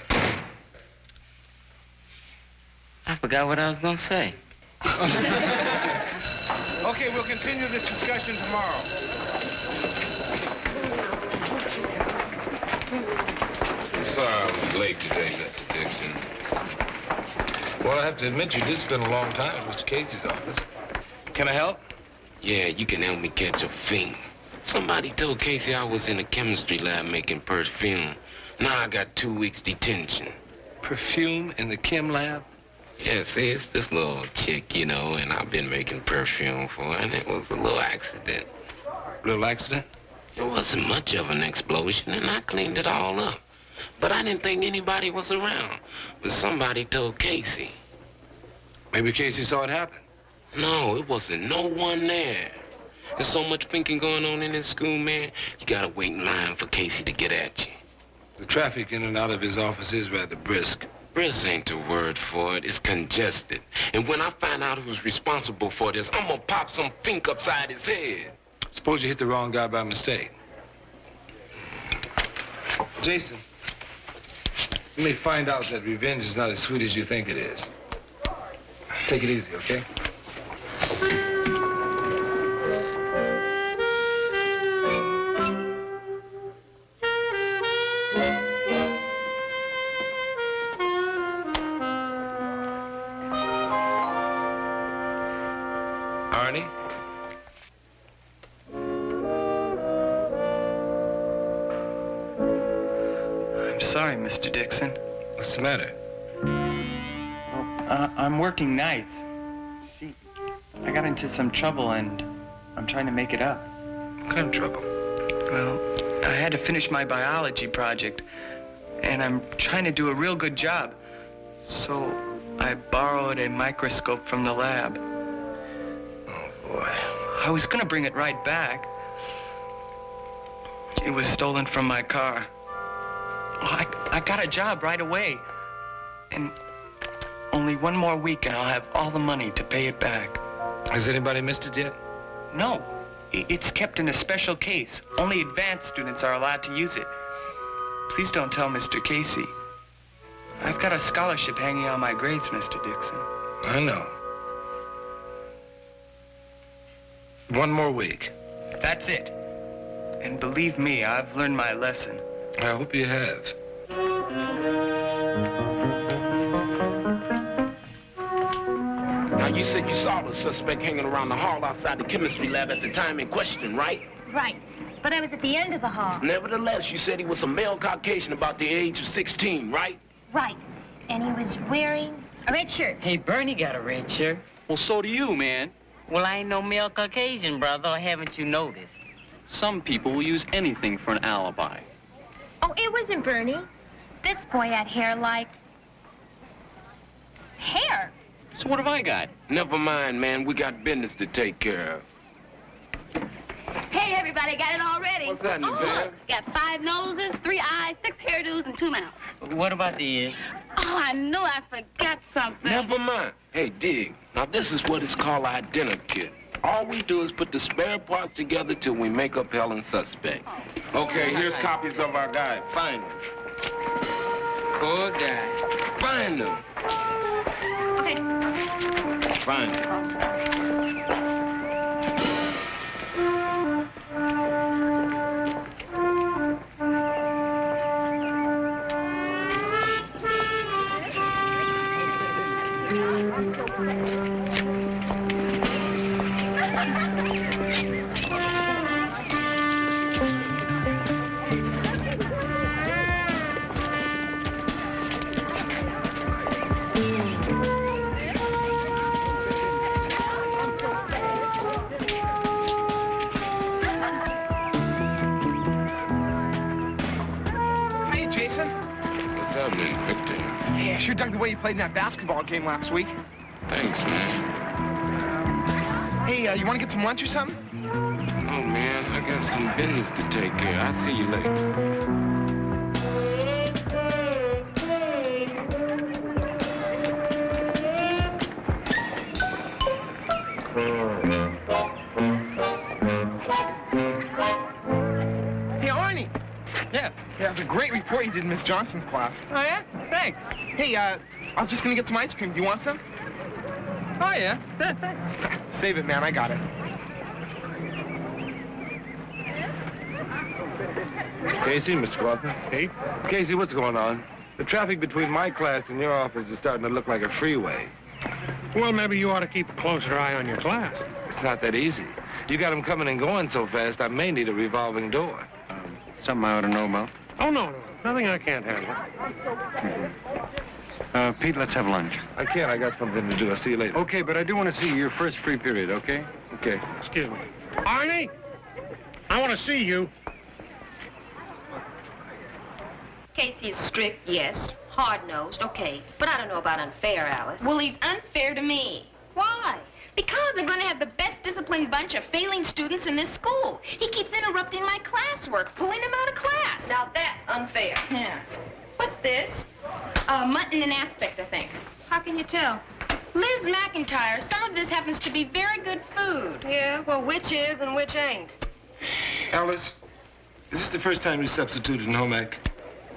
I forgot what I was gonna say. Okay, we'll continue this discussion tomorrow. I'm sorry I was late today, Mr. Dixon. Well, I have to admit you did spend a long time at Mr. Casey's office. Can I help? Yeah, you can help me catch a fiend. Somebody told Casey I was in a chemistry lab making perfume. Now I got 2 weeks detention. Perfume in the chem lab? Yes, it's this little chick, you know, and I've been making perfume for her, and it was a little accident. Little accident? It wasn't much of an explosion, and I cleaned it all up. But I didn't think anybody was around. But somebody told Casey. Maybe Casey saw it happen. No, it wasn't no one there. There's so much thinking going on in this school, man. You gotta wait in line for Casey to get at you. The traffic in and out of his office is rather brisk. Brisk ain't the word for it. It's congested. And when I find out who's responsible for this, I'm gonna pop some think upside his head. Suppose you hit the wrong guy by mistake. Jason, you may find out that revenge is not as sweet as you think it is. Take it easy, okay? Arnie? I'm sorry, Mr. Dixon. What's the matter? Well, I'm working nights. See, I got into some trouble and I'm trying to make it up. What kind of trouble? Well, I had to finish my biology project and I'm trying to do a real good job. So I borrowed a microscope from the lab. Oh, boy. I was gonna bring it right back. It was stolen from my car. Well, I got a job right away. And only one more week and I'll have all the money to pay it back. Has anybody missed it yet? No. It's kept in a special case. Only advanced students are allowed to use it. Please don't tell Mr. Casey. I've got a scholarship hanging on my grades, Mr. Dixon. I know. One more week. That's it. And believe me, I've learned my lesson. I hope you have. Now, you said you saw the suspect hanging around the hall outside the chemistry lab at the time in question, right? Right. But I was at the end of the hall. Nevertheless, you said he was a male Caucasian about the age of 16, right? Right. And he was wearing a red shirt. Hey, Bernie got a red shirt. Well, so do you, man. Well, I ain't no male Caucasian, brother, or haven't you noticed? Some people will use anything for an alibi. Oh, it wasn't Bernie. This boy had hair like... hair. So what have I got? Never mind, man. We got business to take care of. Hey, everybody, got it all ready? ready. What's that in the bag? Got 5 noses, 3 eyes, 6 hairdos, and 2 mouths. What about the ears? Oh, I knew I forgot something. Never mind. Hey, dig. Now, this is what is called our dinner kit. All we do is put the spare parts together till we make up Helen's suspect. Okay, here's copies of our guide. Find them. Poor guy. Find them. Okay. Find them. Hey, Jason. What's happening, Victor? Hey, I sure dug the way you played in that basketball game last week. Thanks, man. Hey, you want to get some lunch or something? Oh, man, I got some business to take care of. I'll see you later. Hey, Arnie. Yeah, that was a great report you did in Miss Johnson's class. Oh, yeah? Thanks. Hey, I was just gonna get some ice cream. Do you want some? Oh, yeah. Thanks. Save it, man. I got it. Casey, Mr. Walker. Hey? Casey, what's going on? The traffic between my class and your office is starting to look like a freeway. Well, maybe you ought to keep a closer eye on your class. It's not that easy. You got them coming and going so fast, I may need a revolving door. Something I ought to know about? Oh, no. Nothing I can't handle. Pete, let's have lunch. I can't. I got something to do. I'll see you later. Okay, but I do want to see your first free period, okay? Okay. Excuse me. Arnie? I want to see you. Casey is strict, yes. Hard-nosed, okay. But I don't know about unfair, Alice. Well, he's unfair to me. Why? Because they're going to have the best disciplined bunch of failing students in this school. He keeps interrupting my classwork, pulling them out of class. Now that's unfair. Yeah. What's this? Mutton and aspic, I think. How can you tell? Liz McIntyre, some of this happens to be very good food. Yeah, well, which is and which ain't? Alice, is this the first time you substituted in home ec?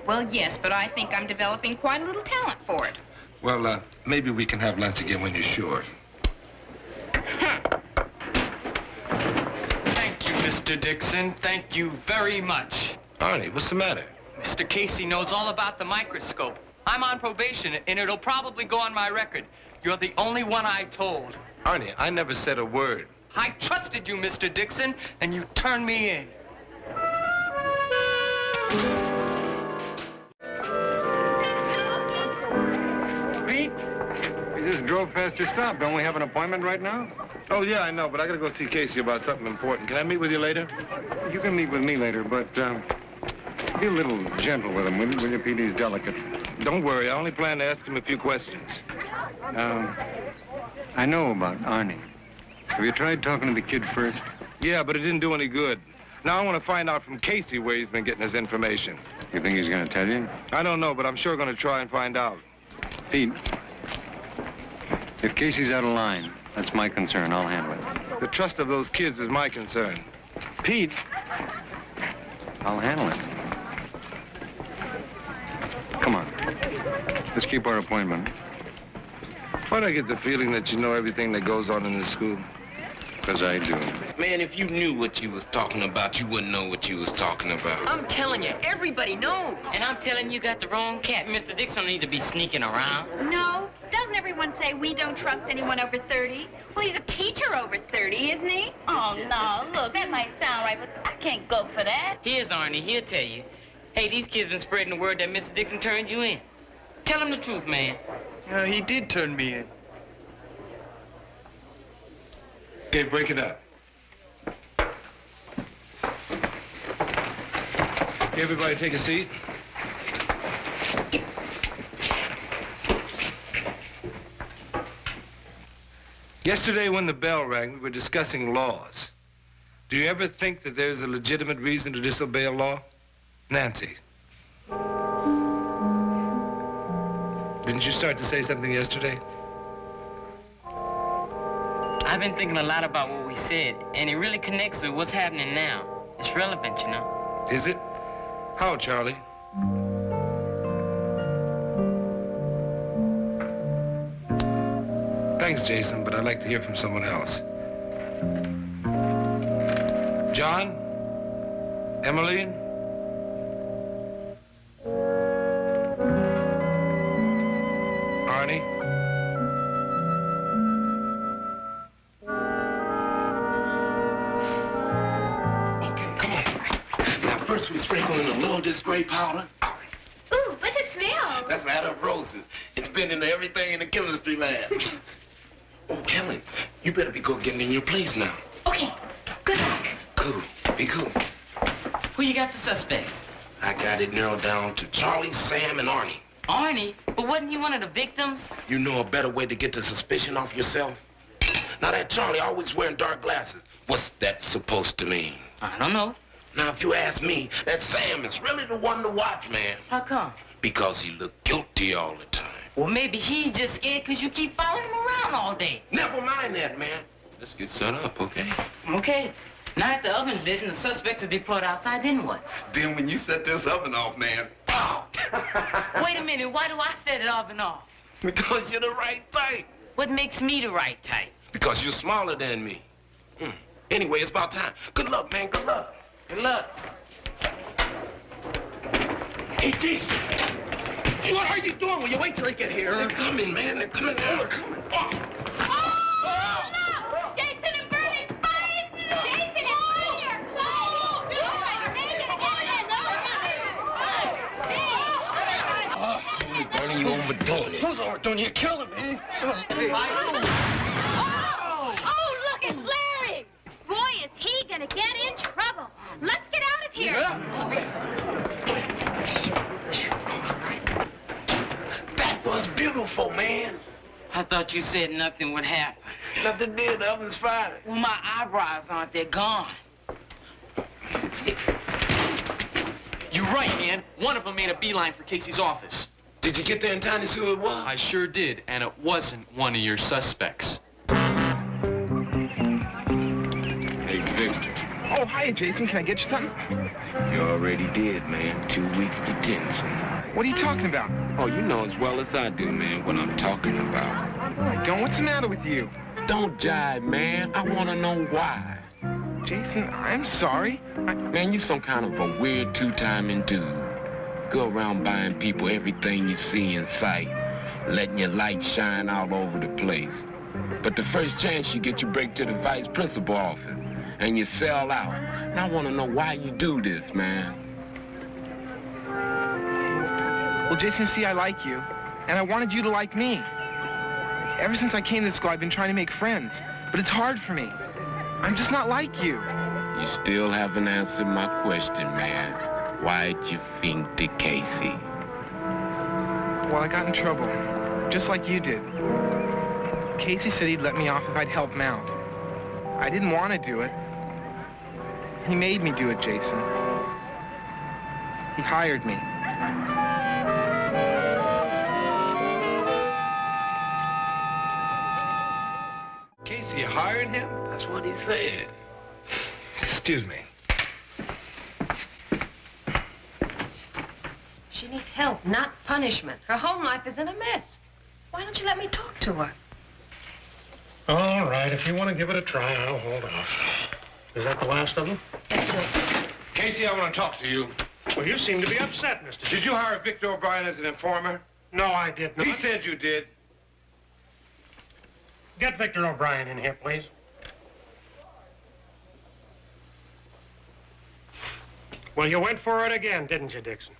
Well, yes, but I think I'm developing quite a little talent for it. Well, maybe we can have lunch again when you're sure. Thank you, Mr. Dixon. Thank you very much. Arnie, what's the matter? Mr. Casey knows all about the microscope. I'm on probation, and it'll probably go on my record. You're the only one I told. Arnie, I never said a word. I trusted you, Mr. Dixon, and you turned me in. Pete? You just drove past your stop. Don't we have an appointment right now? Oh, yeah, I know, but I gotta go see Casey about something important. Can I meet with you later? You can meet with me later, but be a little gentle with him, will you, Pete? He's delicate. Don't worry. I only plan to ask him a few questions. I know about Arnie. Have you tried talking to the kid first? Yeah, but it didn't do any good. Now I want to find out from Casey where he's been getting his information. You think he's going to tell you? I don't know, but I'm sure going to try and find out. Pete, if Casey's out of line, that's my concern. I'll handle it. The trust of those kids is my concern. Pete, I'll handle it. Come on. Let's keep our appointment. Why do I get the feeling that you know everything that goes on in this school? Because I do. Man, if you knew what you was talking about, you wouldn't know what you was talking about. I'm telling you, everybody knows. And I'm telling you got the wrong cat. Mr. Dixon don't need to be sneaking around. No. Doesn't everyone say we don't trust anyone over 30? Well, he's a teacher over 30, isn't he? Oh, no, look, that might sound right, but I can't go for that. Here's Arnie. He'll tell you. Hey, these kids been spreading the word that Mr. Dixon turned you in. Tell him the truth, man. He did turn me in. Okay, break it up. Okay, everybody take a seat. Yesterday when the bell rang, we were discussing laws. Do you ever think that there's a legitimate reason to disobey a law? Nancy. Didn't you start to say something yesterday? I've been thinking a lot about what we said, and it really connects with what's happening now. It's relevant, you know. Is it? How, Charlie? Thanks, Jason, but I'd like to hear from someone else. John? Emmeline? Arnie? First, we sprinkle in a little of this spray powder. Ooh, what's it smell? That's adult roses. It's been in everything in the chemistry lab. Oh, Helen, you better be getting in your place now. Okay, good luck. Cool. Be cool. Who you got for suspects? I got it narrowed down to Charlie, Sam, and Arnie. Arnie? But wasn't he one of the victims? You know a better way to get the suspicion off yourself? Now, that Charlie always wearing dark glasses. What's that supposed to mean? I don't know. Now, if you ask me, that Sam is really the one to watch, man. How come? Because he look guilty all the time. Well, maybe he's just scared because you keep following him around all day. Never mind that, man. Let's get set up, okay? Okay. Now, if the oven's lit and the suspects are deployed outside, then what? Then when you set this oven off, man, pow! Wait a minute. Why do I set it off and off? Because you're the right type. What makes me the right type? Because you're smaller than me. Anyway, it's about time. Good luck, man. Good luck. Good luck. Hey, Jason. What are you doing? Will you wait till they get here? They're coming, man. They're coming now. They're coming. Oh, no! Jason and Bernie's fighting! Jason is fire! Bernie, you overdoing it. Who's overdoing it? You're killing me. Oh, look, it's Larry! Boy, is he gonna get in trouble. Let's get out of here. That was beautiful, man. I thought you said nothing would happen. Nothing did. The oven's fine. Well, my eyebrows aren't. They're gone. You're right, man. One of them made a beeline for Casey's office. Did you get there in time to see who it was? I sure did, and it wasn't one of your suspects. Hey, Victor. Oh, hi, Jason. Can I get you something? You already did, man. 2 weeks detention. What are you talking about? Oh, you know as well as I do, man, what I'm talking about. Don't. What's the matter with you? Don't jive, man. I want to know why. Jason, I'm sorry. Man, you some kind of a weird two-timing dude. Go around buying people everything you see in sight, letting your light shine all over the place. But the first chance you get, you break to the vice principal office, and you sell out. And I want to know why you do this, man. Well, Jason, see, I like you, and I wanted you to like me. Ever since I came to school, I've been trying to make friends, but it's hard for me. I'm just not like you. You still haven't answered my question, man. Why'd you think to Casey? Well, I got in trouble, just like you did. Casey said he'd let me off if I'd help him out. I didn't want to do it. He made me do it, Jason. He hired me. Casey hired him? That's what he said. Excuse me. She needs help, not punishment. Her home life is in a mess. Why don't you let me talk to her? All right, if you want to give it a try, I'll hold off. Is that the last of them? That's it. Casey, I want to talk to you. Well, you seem to be upset, Mr. Did you hire Victor O'Brien as an informer? No, I did not. He said you did. Get Victor O'Brien in here, please. Well, you went for it again, didn't you, Dixon?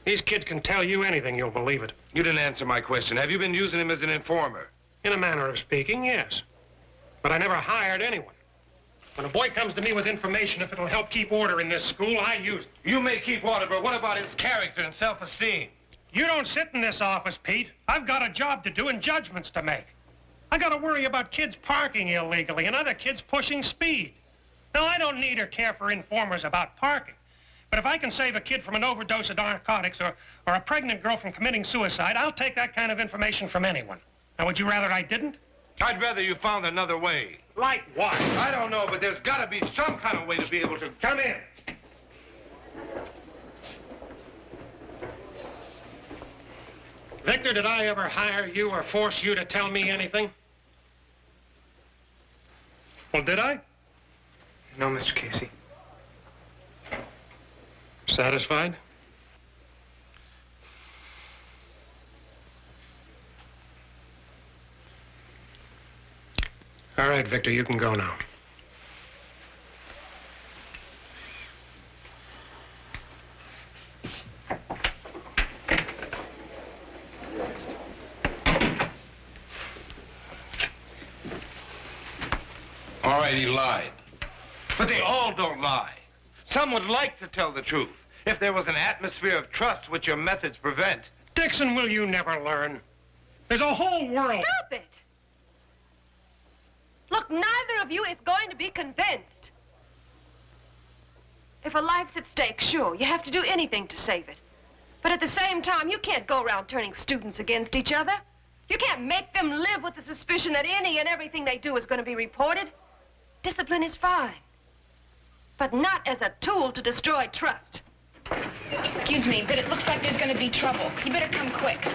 These kids can tell you anything, you'll believe it. You didn't answer my question. Have you been using him as an informer? In a manner of speaking, yes. But I never hired anyone. When a boy comes to me with information, if it'll help keep order in this school, I use it. You may keep order, but what about his character and self-esteem? You don't sit in this office, Pete. I've got a job to do and judgments to make. I got to worry about kids parking illegally and other kids pushing speed. No, I don't need or care for informers about parking. But if I can save a kid from an overdose of narcotics or a pregnant girl from committing suicide, I'll take that kind of information from anyone. Now, would you rather I didn't? I'd rather you found another way. Like what? I don't know, but there's got to be some kind of way to be able to... Come in. Victor, did I ever hire you or force you to tell me anything? Well, did I? No, Mr. Casey. Satisfied? All right, Victor, you can go now. All right, he lied. But they all don't lie. Some would like to tell the truth if there was an atmosphere of trust which your methods prevent. Dixon, will you never learn? There's a whole world. Stop it! Look, neither of you is going to be convinced. If a life's at stake, sure, you have to do anything to save it. But at the same time, you can't go around turning students against each other. You can't make them live with the suspicion that any and everything they do is going to be reported. Discipline is fine, but not as a tool to destroy trust. Excuse me, but it looks like there's going to be trouble. You better come quick.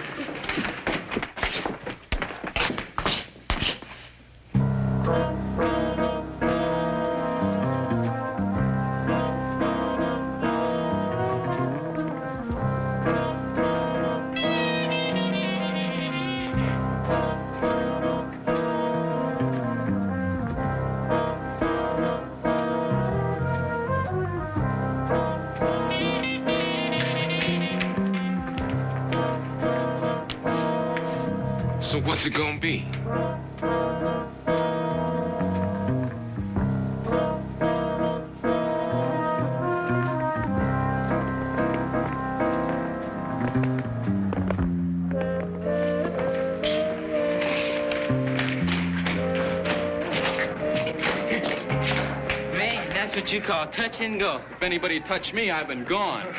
So what's it gonna be? Man, that's what you call touch and go. If anybody touched me, I've been gone.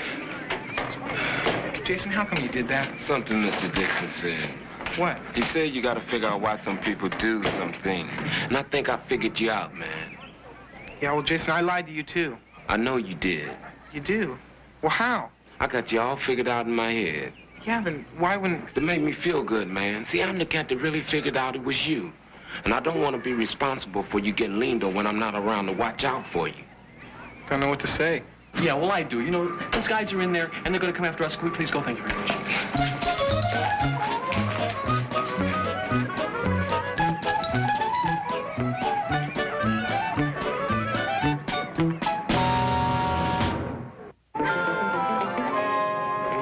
Jason, how come you did that? Something Mr. Dixon said. What? He said you gotta figure out why some people do something. And I think I figured you out, man. Yeah, well, Jason, I lied to you, too. I know you did. You do? Well, how? I got you all figured out in my head. Yeah, then why wouldn't... To make me feel good, man. See, I'm the cat that really figured out it was you. And I don't want to be responsible for you getting leaned on when I'm not around to watch out for you. Don't know what to say. Yeah, well, I do. You know, those guys are in there, and they're going to come after us. Can we please go? Thank you very much.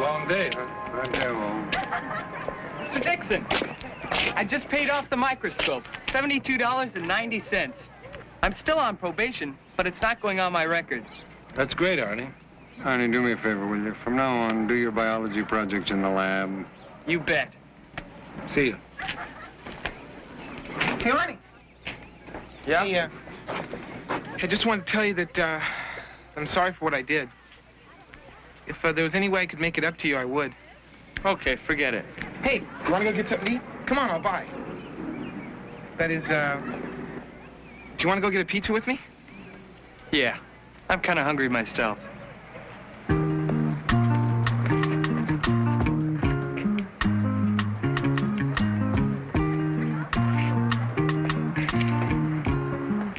Long day, huh? Mr. Dixon, I just paid off the microscope, $72.90. I'm still on probation, but it's not going on my record. That's great, Arnie. Arnie, do me a favor, will you? From now on, do your biology projects in the lab. You bet. See you. Hey, Arnie. Yeah? Hey, I just wanted to tell you that, I'm sorry for what I did. If there was any way I could make it up to you, I would. Okay, forget it. Hey, you want to go get something to eat? Come on, I'll buy. That is, do you want to go get a pizza with me? Yeah, I'm kind of hungry myself. You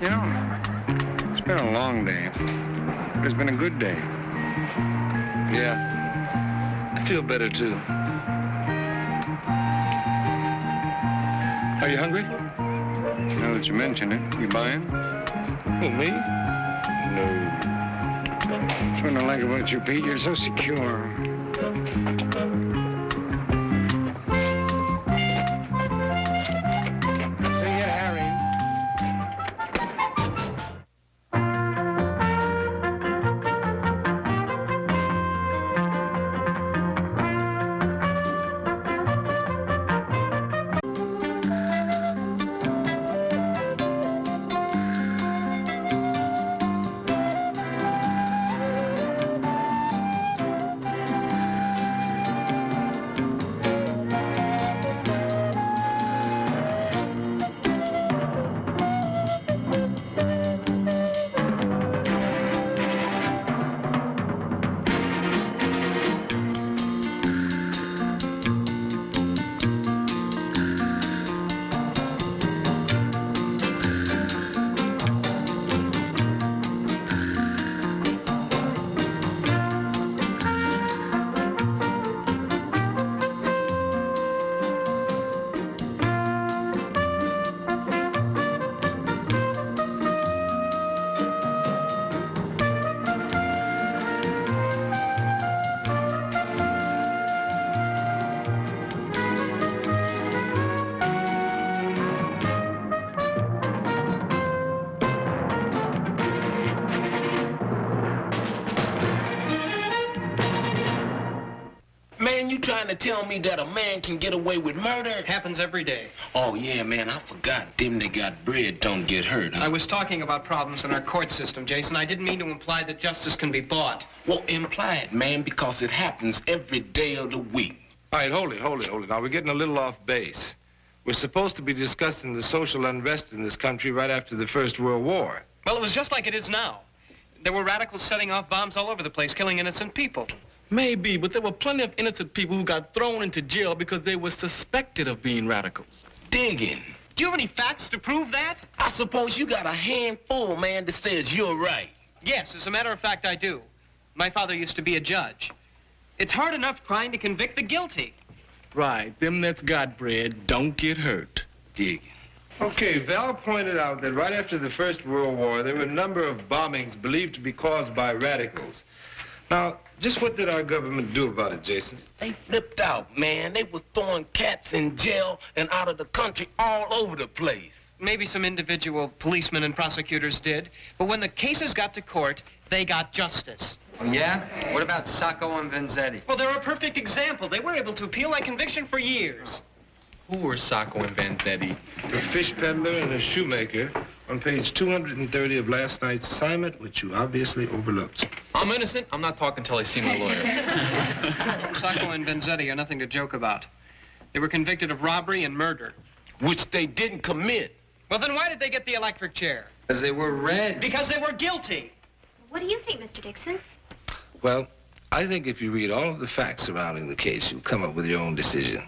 know, it's been a long day, but it's been a good day. Yeah, I feel better, too. Are you hungry? Now that you mention it, you buying? Who, me? No. That's what I like about you, Pete. You're so secure. See ya, Harry. trying to tell me that a man can get away with murder? Happens every day. Oh, yeah, man, I forgot. Them that got bread don't get hurt, huh? I was talking about problems in our court system, Jason. I didn't mean to imply that justice can be bought. Well, imply it, man, because it happens every day of the week. All right, hold it. Now, we're getting a little off base. We're supposed to be discussing the social unrest in this country right after the First World War. Well, it was just like it is now. There were radicals setting off bombs all over the place, killing innocent people. Maybe, but there were plenty of innocent people who got thrown into jail because they were suspected of being radicals. Digging. Do you have any facts to prove that? I suppose you got a handful, man, that says you're right. Yes, as a matter of fact, I do. My father used to be a judge. It's hard enough trying to convict the guilty. Right. Them that's got bread don't get hurt. Digging. Okay, Val pointed out that right after the First World War, there were a number of bombings believed to be caused by radicals. Now, just what did our government do about it, Jason? They flipped out, man. They were throwing cats in jail and out of the country all over the place. Maybe some individual policemen and prosecutors did, but when the cases got to court, they got justice. Oh, yeah? What about Sacco and Vanzetti? Well, they're a perfect example. They were able to appeal that conviction for years. Who were Sacco and Vanzetti? A fish peddler and a shoemaker on page 230 of last night's assignment, which you obviously overlooked. I'm innocent. I'm not talking till I see my lawyer. Sacco and Vanzetti are nothing to joke about. They were convicted of robbery and murder. Which they didn't commit. Well, then why did they get the electric chair? Because they were red. Because they were guilty. What do you think, Mr. Dixon? Well, I think if you read all of the facts surrounding the case, you'll come up with your own decision.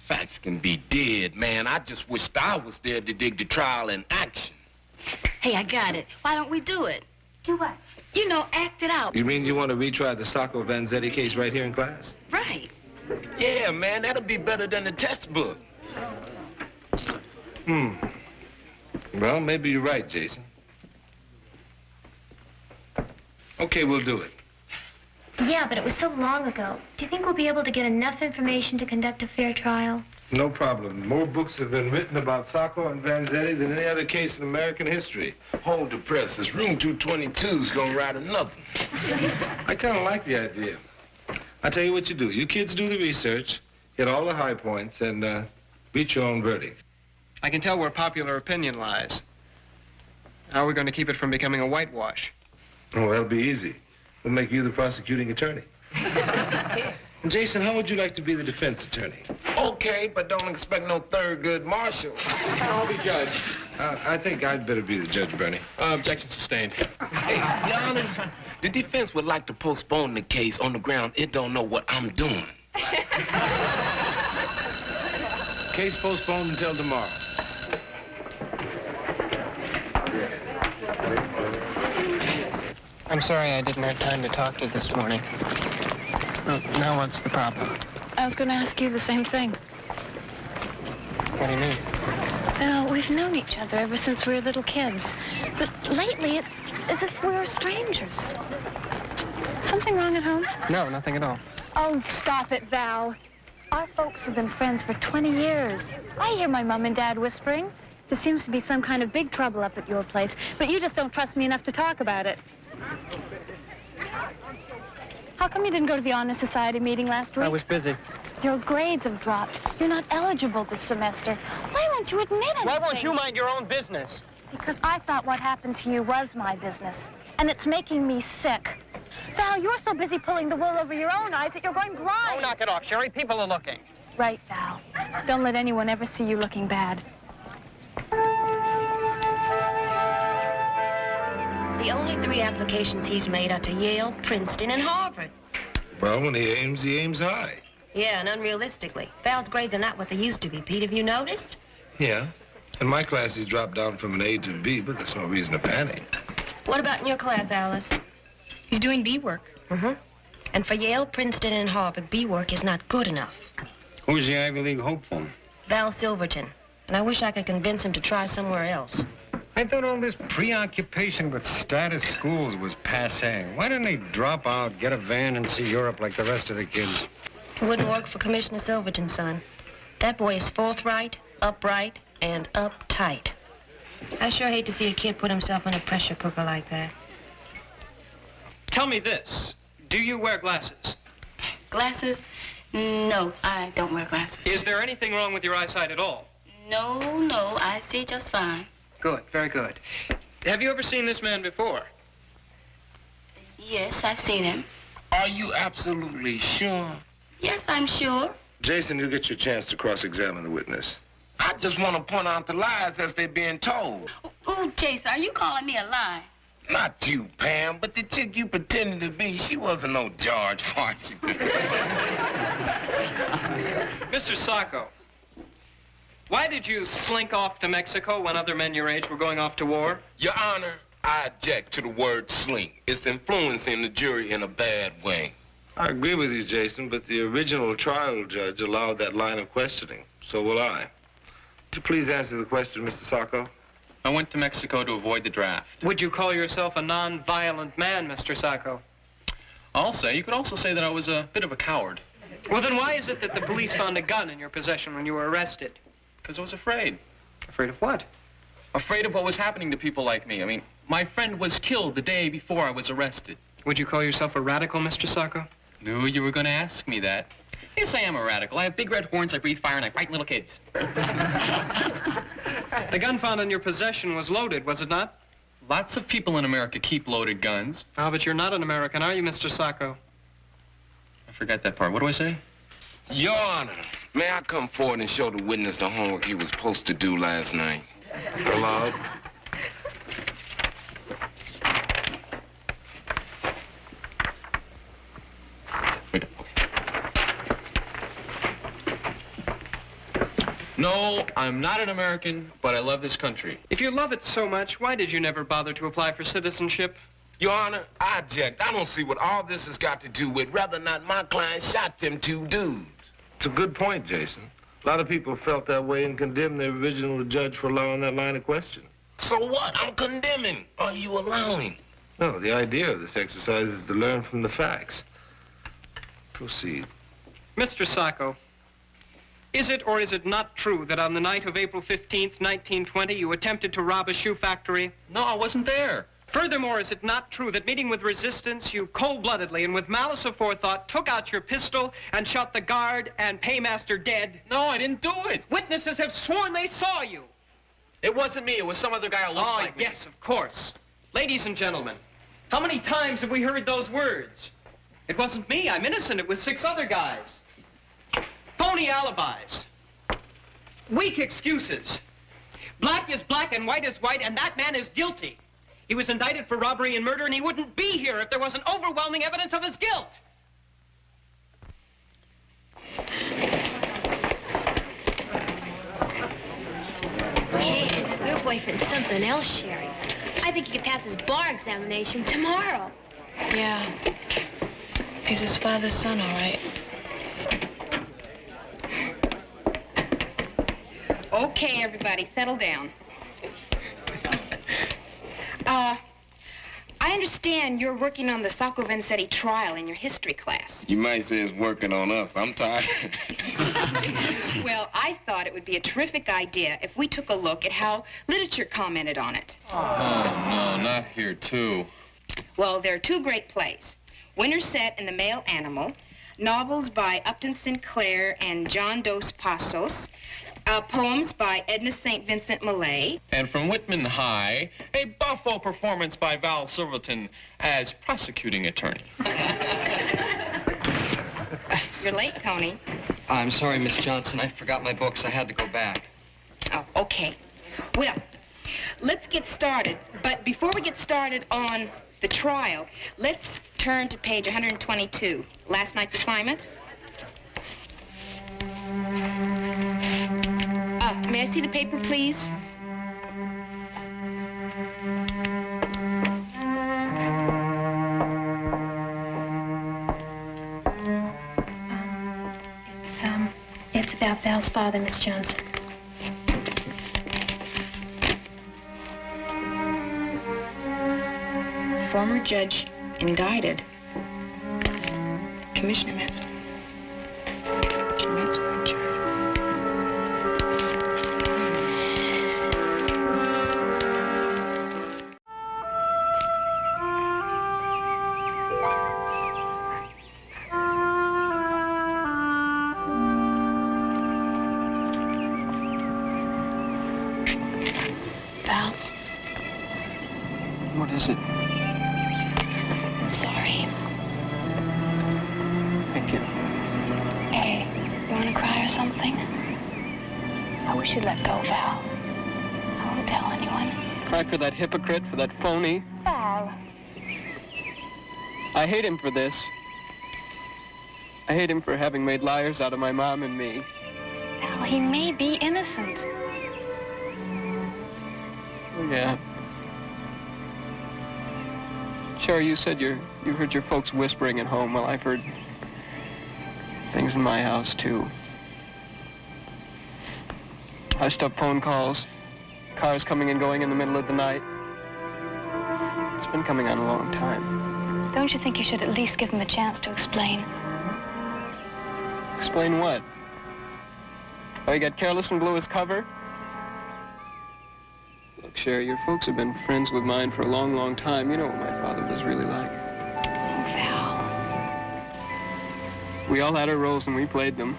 Facts can be dead, man. I just wished I was there to dig the trial in action. Hey, I got it. Why don't we do it? Do what? You know, act it out. You mean you want to retry the Sacco Vanzetti case right here in class? Right. Yeah, man, that'll be better than the textbook. Well, maybe you're right, Jason. Okay, we'll do it. Yeah, but it was so long ago. Do you think we'll be able to get enough information to conduct a fair trial? No problem. More books have been written about Sacco and Vanzetti than any other case in American history. Hold the presses. Room 222's gonna write another. I kind of like the idea. I'll tell you what you do. You kids do the research, hit all the high points, and reach your own verdict. I can tell where popular opinion lies. How are we going to keep it from becoming a whitewash? Oh, that'll be easy. We'll make you the prosecuting attorney. Jason, how would you like to be the defense attorney? Okay, but don't expect no Thurgood Marshall. I'll be judge. I think I'd better be the judge, Bernie. Objection sustained. Hey, Your Honor, the defense would like to postpone the case on the ground it don't know what I'm doing. Case postponed until tomorrow. I'm sorry I didn't have time to talk to you this morning. Well, now what's the problem? I was going to ask you the same thing. What do you mean? Well, we've known each other ever since we were little kids. But lately, it's as if we were strangers. Something wrong at home? No, nothing at all. Oh, stop it, Val. Our folks have been friends for 20 years. I hear my mom and dad whispering. There seems to be some kind of big trouble up at your place, but you just don't trust me enough to talk about it. How come you didn't go to the Honor Society meeting last week? I was busy. Your grades have dropped. You're not eligible this semester. Why won't you admit anything? Why won't you mind your own business? Because I thought what happened to you was my business. And it's making me sick. Val, you're so busy pulling the wool over your own eyes that you're going blind. Oh, knock it off, Sherry. People are looking. Right, Val. Don't let anyone ever see you looking bad. The only 3 applications he's made are to Yale, Princeton, and Harvard. Well, when he aims high. Yeah, and unrealistically. Val's grades are not what they used to be, Pete. Have you noticed? Yeah. In my class, he's dropped down from an A to a B, but that's no reason to panic. What about in your class, Alice? He's doing B work. Mm-hmm. And for Yale, Princeton, and Harvard, B work is not good enough. Who's the Ivy League hopeful? Val Silverton. And I wish I could convince him to try somewhere else. I thought all this preoccupation with status schools was passé. Why didn't he drop out, get a van, and see Europe like the rest of the kids? It wouldn't work for Commissioner Silverton, son. That boy is forthright, upright, and uptight. I sure hate to see a kid put himself in a pressure cooker like that. Tell me this. Do you wear glasses? Glasses? No, I don't wear glasses. Is there anything wrong with your eyesight at all? No, I see just fine. Good, very good. Have you ever seen this man before? Yes, I've seen him. Are you absolutely sure? Yes, I'm sure. Jason, you get your chance to cross-examine the witness. I just want to point out the lies as they're being told. Oh, Jason, are you calling me a lie? Not you, Pam, but the chick you pretended to be, she wasn't no George Washington. Mr. Sacco, why did you slink off to Mexico when other men your age were going off to war? Your Honor, I object to the word slink. It's influencing the jury in a bad way. I agree with you, Jason, but the original trial judge allowed that line of questioning. So will I. Would you please answer the question, Mr. Sacco? I went to Mexico to avoid the draft. Would you call yourself a non-violent man, Mr. Sacco? I'll say. You could also say that I was a bit of a coward. Well, then why is it that the police found a gun in your possession when you were arrested? Because I was afraid. Afraid of what? Afraid of what was happening to people like me. I mean, my friend was killed the day before I was arrested. Would you call yourself a radical, Mr. Sacco? Knew you were going to ask me that. Yes, I am a radical. I have big red horns, I breathe fire, and I frighten little kids. The gun found in your possession was loaded, was it not? Lots of people in America keep loaded guns. Oh, but you're not an American, are you, Mr. Sacco? I forgot that part. What do I say? Your Honor, may I come forward and show the witness the homework he was supposed to do last night? Allowed. No, I'm not an American, but I love this country. If you love it so much, why did you never bother to apply for citizenship? Your Honor, I object. I don't see what all this has got to do with whether or not my client shot them two dudes. It's a good point, Jason. A lot of people felt that way and condemned the original judge for allowing that line of question. So what? I'm condemning. Are you allowing? No, the idea of this exercise is to learn from the facts. Proceed. Mr. Sacco, is it or is it not true that on the night of April 15th, 1920, you attempted to rob a shoe factory? No, I wasn't there. Furthermore, is it not true that meeting with resistance, you cold-bloodedly and with malice aforethought took out your pistol and shot the guard and paymaster dead? No, I didn't do it. Witnesses have sworn they saw you. It wasn't me. It was some other guy who looks like me. Yes, of course. Ladies and gentlemen, how many times have we heard those words? It wasn't me. I'm innocent. It was 6 other guys. Phony alibis. Weak excuses. Black is black and white is white, and that man is guilty. He was indicted for robbery and murder, and he wouldn't be here if there wasn't overwhelming evidence of his guilt. Hey, your boyfriend's something else, Sherry. I think he could pass his bar examination tomorrow. Yeah. He's his father's son, all right. Okay, everybody, settle down. I understand you're working on the Sacco Vanzetti trial in your history class. You might say it's working on us. I'm tired. Well, I thought it would be a terrific idea if we took a look at how literature commented on it. Oh, no, not here, too. Well, there are 2 great plays. Winterset and the Male Animal, novels by Upton Sinclair and John Dos Passos, poems by Edna St. Vincent Millay. And from Whitman High, a buffo performance by Val Silverton as prosecuting attorney. You're late, Tony. I'm sorry, Miss Johnson. I forgot my books. I had to go back. Oh, okay. Well, let's get started. But before we get started on the trial, let's turn to page 122. Last night's assignment. May I see the paper, please? It's about Val's father, Miss Johnson. Former judge indicted. Commissioner Metz. Commissioner Metz were in charge. Val. What is it? I'm sorry. Thank you. Hey, you want to cry or something? I wish you'd let go, Val. I won't tell anyone. Cry for that hypocrite, for that phony. Val. I hate him for this. I hate him for having made liars out of my mom and me. Val, he may be innocent. Yeah. Sherry, you said you heard your folks whispering at home. Well, I've heard things in my house, too. Hushed up phone calls, cars coming and going in the middle of the night. It's been coming on a long time. Don't you think you should at least give him a chance to explain? Explain what? Oh, he got careless and blew his cover? Look, Sherry, your folks have been friends with mine for a long, long time. You know what my father was really like. Oh, Val. We all had our roles and we played them.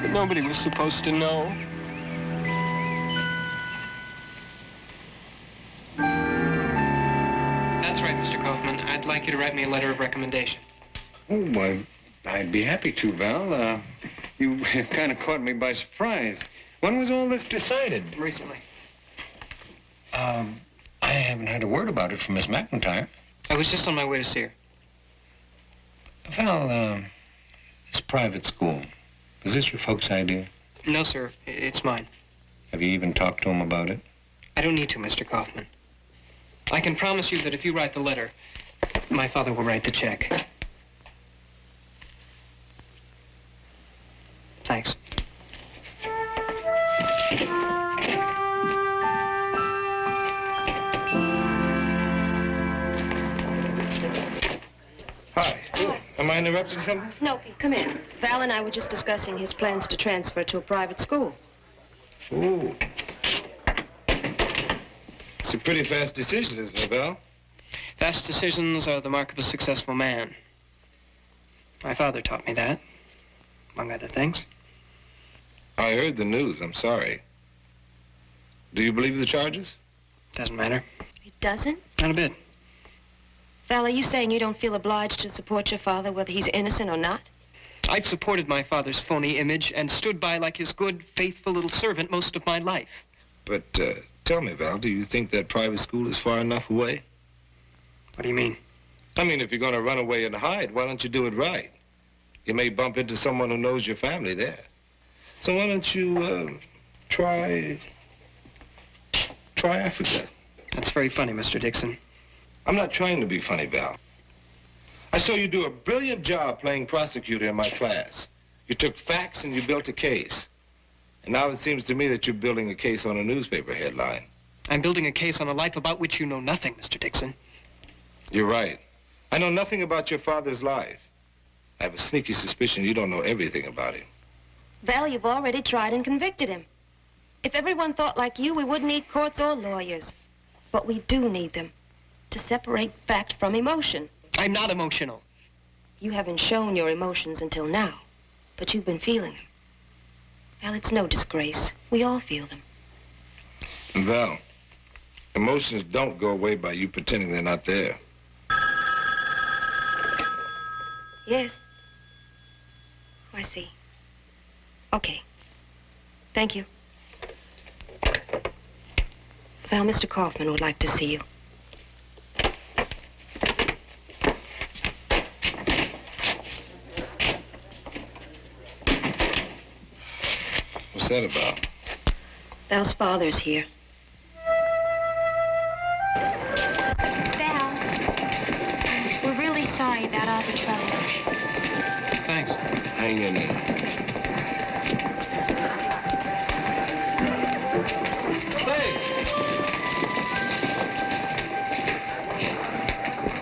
But nobody was supposed to know. That's right, Mr. Kaufman. I'd like you to write me a letter of recommendation. Oh, I'd be happy to, Val. You kind of caught me by surprise. When was all this decided? Recently. I haven't had a word about it from Miss McIntyre. I was just on my way to see her. Val, this private school, is this your folks' idea? No, sir. It's mine. Have you even talked to them about it? I don't need to, Mr. Kaufman. I can promise you that if you write the letter, my father will write the check. Thanks. Hi. Am I interrupting something? No, Pete, come in. Val and I were just discussing his plans to transfer to a private school. Ooh. It's a pretty fast decision, isn't it, Val? Fast decisions are the mark of a successful man. My father taught me that, among other things. I heard the news. I'm sorry. Do you believe the charges? Doesn't matter. It doesn't? Not a bit. Val, are you saying you don't feel obliged to support your father, whether he's innocent or not? I've supported my father's phony image and stood by like his good, faithful little servant most of my life. But, tell me, Val, do you think that private school is far enough away? What do you mean? I mean, if you're going to run away and hide, why don't you do it right? You may bump into someone who knows your family there. So why don't you, try Africa? That's very funny, Mr. Dixon. I'm not trying to be funny, Val. I saw you do a brilliant job playing prosecutor in my class. You took facts and you built a case. And now it seems to me that you're building a case on a newspaper headline. I'm building a case on a life about which you know nothing, Mr. Dixon. You're right. I know nothing about your father's life. I have a sneaky suspicion you don't know everything about him. Val, you've already tried and convicted him. If everyone thought like you, we wouldn't need courts or lawyers. But we do need them to separate fact from emotion. I'm not emotional. You haven't shown your emotions until now, but you've been feeling them. Val, it's no disgrace. We all feel them. Val, emotions don't go away by you pretending they're not there. Yes. I see. Okay. Thank you. Val, Mr. Kaufman would like to see you. What's that about? Val's father's here. Val, we're really sorry about all the trouble. Thanks. Hang in there.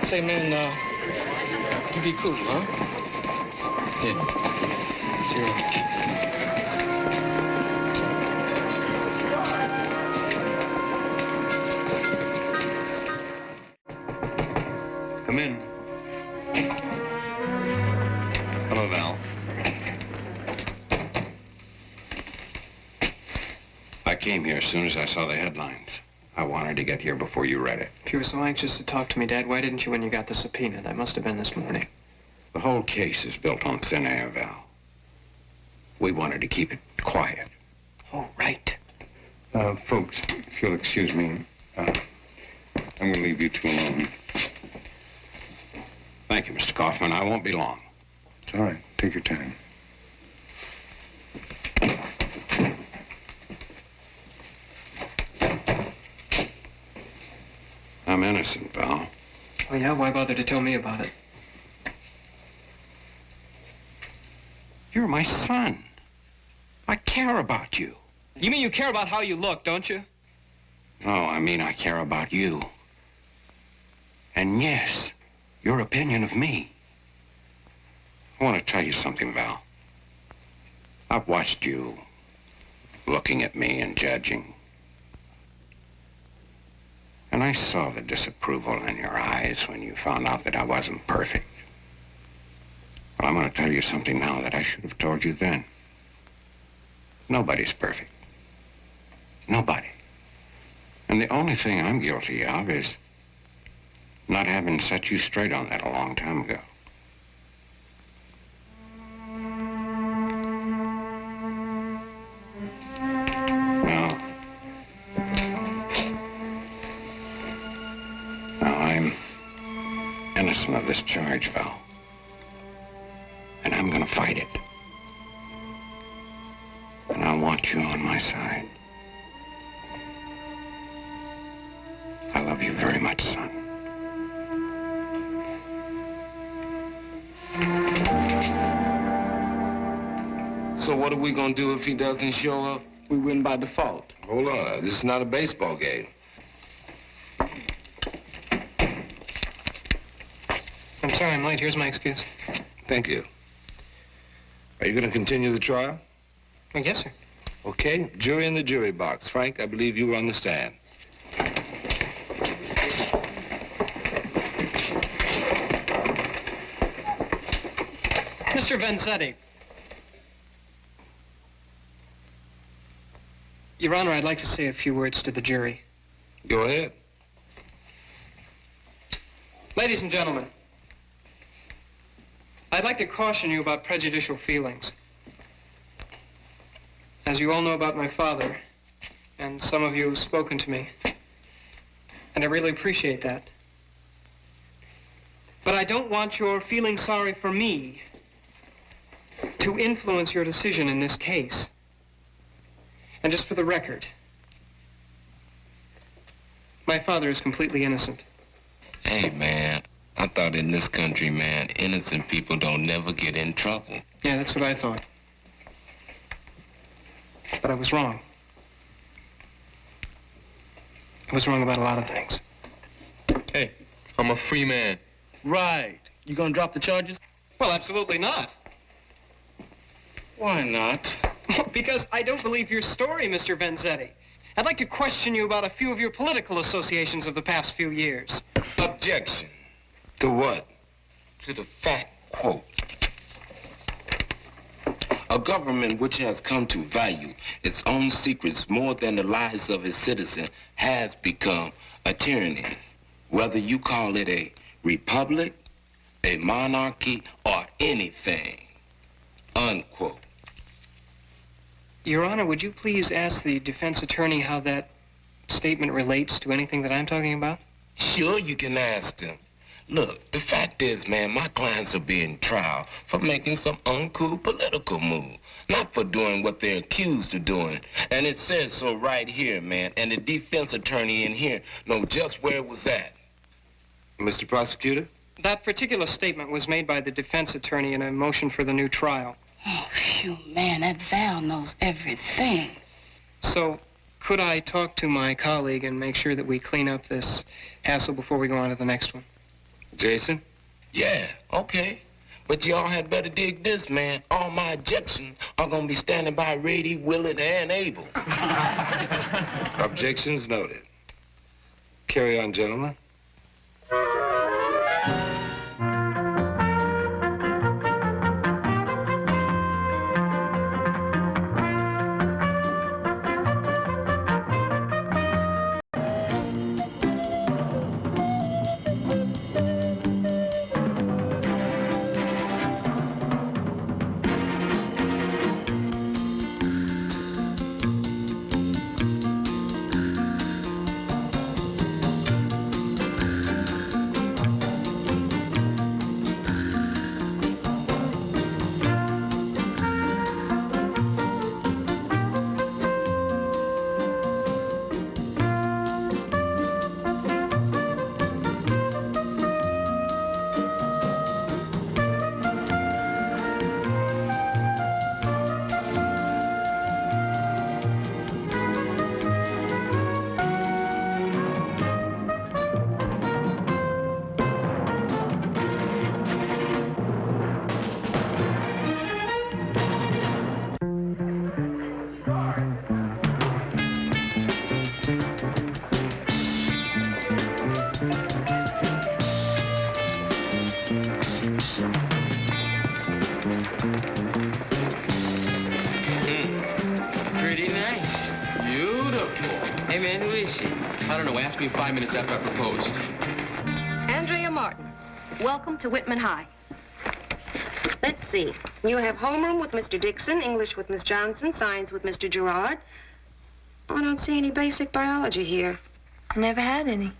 Say, man, you be cool, huh? Yeah. Zero. Come in. Hello, Val. came here as soon as I saw the headlines. I wanted to get here before you read it. If you were so anxious to talk to me, Dad, why didn't you when you got the subpoena? That must have been this morning. The whole case is built on thin air, Val. We wanted to keep it quiet. Oh, right. Folks, if you'll excuse me, I'm going to leave you two alone. Thank you, Mr. Kaufman. I won't be long. It's all right. Take your time. I'm innocent, Val. Oh, yeah? Why bother to tell me about it? You're my son. I care about you. You mean you care about how you look, don't you? No, I mean I care about you. And yes, your opinion of me. I want to tell you something, Val. I've watched you looking at me and judging. And I saw the disapproval in your eyes when you found out that I wasn't perfect. Well, I'm going to tell you something now that I should have told you then. Nobody's perfect. Nobody. And the only thing I'm guilty of is not having set you straight on that a long time ago. Now I'm innocent of this charge, Val. And I'm gonna fight it. And I want you on my side. I love you very much, son. So what are we gonna do if he doesn't show up? We win by default. Hold on, this is not a baseball game. I'm sorry I'm late. Here's my excuse. Thank you. Are you gonna continue the trial? Oh, yes, sir. Okay, jury in the jury box. Frank, I believe you were on the stand. Mr. Vanzetti. Your Honor, I'd like to say a few words to the jury. Go ahead. Ladies and gentlemen, I'd like to caution you about prejudicial feelings. As you all know about my father, and some of you have spoken to me, and I really appreciate that. But I don't want your feeling sorry for me to influence your decision in this case. And just for the record, my father is completely innocent. Hey, man, I thought in this country, man, innocent people don't never get in trouble. Yeah, that's what I thought. But I was wrong. I was wrong about a lot of things. Hey, I'm a free man. Right. You gonna drop the charges? Well, absolutely not. Why not? Because I don't believe your story, Mr. Vanzetti. I'd like to question you about a few of your political associations of the past few years. Objection. To what? To the fact, quote, a government which has come to value its own secrets more than the lives of its citizens has become a tyranny, whether you call it a republic, a monarchy, or anything, unquote. Your Honor, would you please ask the defense attorney how that statement relates to anything that I'm talking about? Sure, you can ask him. Look, the fact is, man, my clients are being tried for making some uncool political move, not for doing what they're accused of doing. And it says so right here, man, and the defense attorney in here knows just where it was at. Mr. Prosecutor? That particular statement was made by the defense attorney in a motion for the new trial. Oh, phew, man, that Val knows everything. So, could I talk to my colleague and make sure that we clean up this hassle before we go on to the next one? Jason? Yeah, okay. But y'all had better dig this, man. All my objections are gonna be standing by ready, willing, and able. Objections noted. Carry on, gentlemen. man, who is she? I don't know. Ask me in 5 minutes after I proposed. Andrea Martin, welcome to Whitman High. Let's see. You have homeroom with Mr. Dixon, English with Miss Johnson, science with Mr. Gerard. I don't see any basic biology here. I never had any.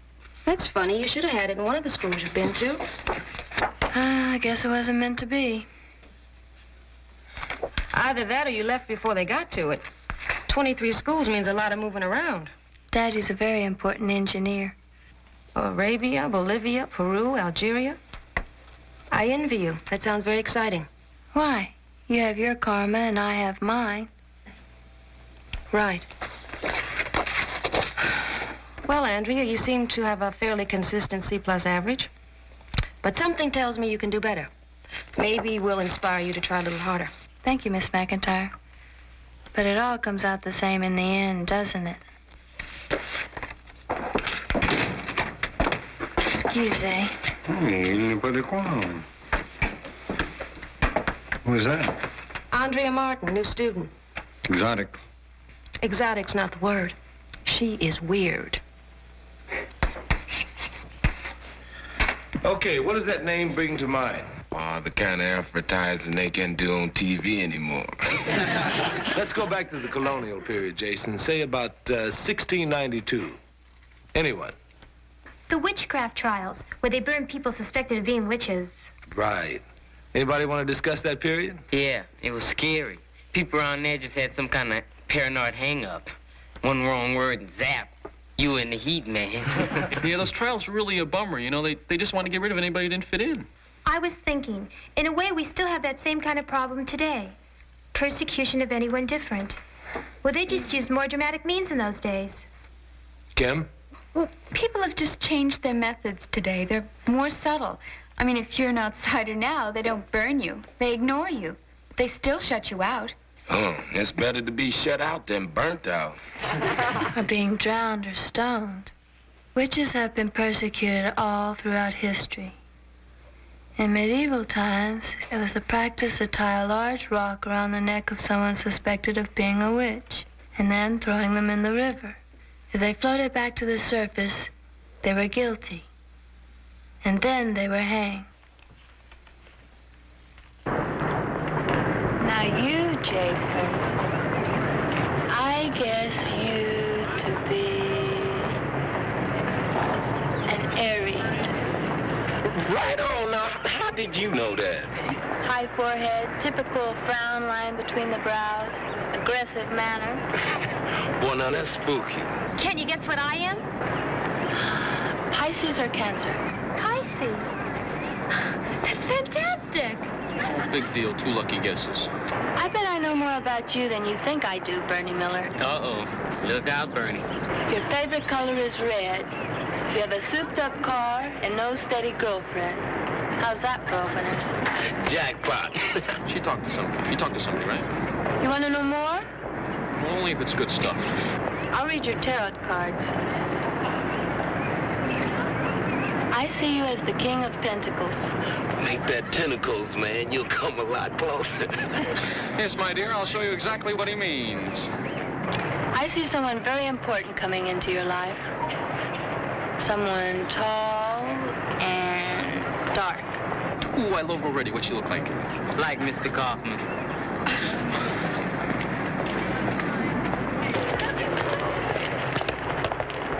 That's funny. You should have had it in one of the schools you've been to. I guess it wasn't meant to be. Either that or you left before they got to it. 23 schools means a lot of moving around. Daddy's a very important engineer. Arabia, Bolivia, Peru, Algeria. I envy you. That sounds very exciting. Why? You have your karma and I have mine. Right. Well, Andrea, you seem to have a fairly consistent C-plus average. But something tells me you can do better. Maybe we'll inspire you to try a little harder. Thank you, Miss McIntyre. But it all comes out the same in the end, doesn't it? Excusez. Who is that? Andrea Martin, new student. Exotic. Exotic's not the word. She is weird. Okay, what does that name bring to mind? The kind of advertising they can do on TV anymore. Let's go back to the colonial period, Jason. Say about 1692. Anyone? The witchcraft trials, where they burned people suspected of being witches. Right. Anybody want to discuss that period? Yeah, it was scary. People around there just had some kind of paranoid hang-up. One wrong word and zap. You were in the heat, man. Yeah, those trials were really a bummer. You know, they just want to get rid of anybody who didn't fit in. I was thinking, in a way, we still have that same kind of problem today. Persecution of anyone different. Well, they just used more dramatic means in those days. Kim? Well, people have just changed their methods today. They're more subtle. I mean, if you're an outsider now, they don't burn you. They ignore you. They still shut you out. Oh, it's better to be shut out than burnt out. Or being drowned or stoned. Witches have been persecuted all throughout history. In medieval times, it was a practice to tie a large rock around the neck of someone suspected of being a witch, and then throwing them in the river. If they floated back to the surface, they were guilty. And then they were hanged. Now you, Jason, I guess you to be an Aries. Right on now. How did you know that? High forehead, typical frown line between the brows, aggressive manner. Well, now that's spooky. Can't you guess what I am? Pisces or Cancer? Pisces. That's fantastic. Oh, big deal. 2 lucky guesses. I bet I know more about you than you think I do, Bernie Miller. Uh-oh. Look out, Bernie. Your favorite color is red. You have a souped-up car and no steady girlfriend. How's that for openers? Jackpot. She talked to somebody. You talked to somebody, right? You want to know more? Well, only if it's good stuff. I'll read your tarot cards. I see you as the King of Pentacles. Make that tentacles, man. You'll come a lot closer. Yes, my dear, I'll show you exactly what he means. I see someone very important coming into your life. Someone tall and dark. Ooh, I love already what she look like. Like Mr. Kaufman.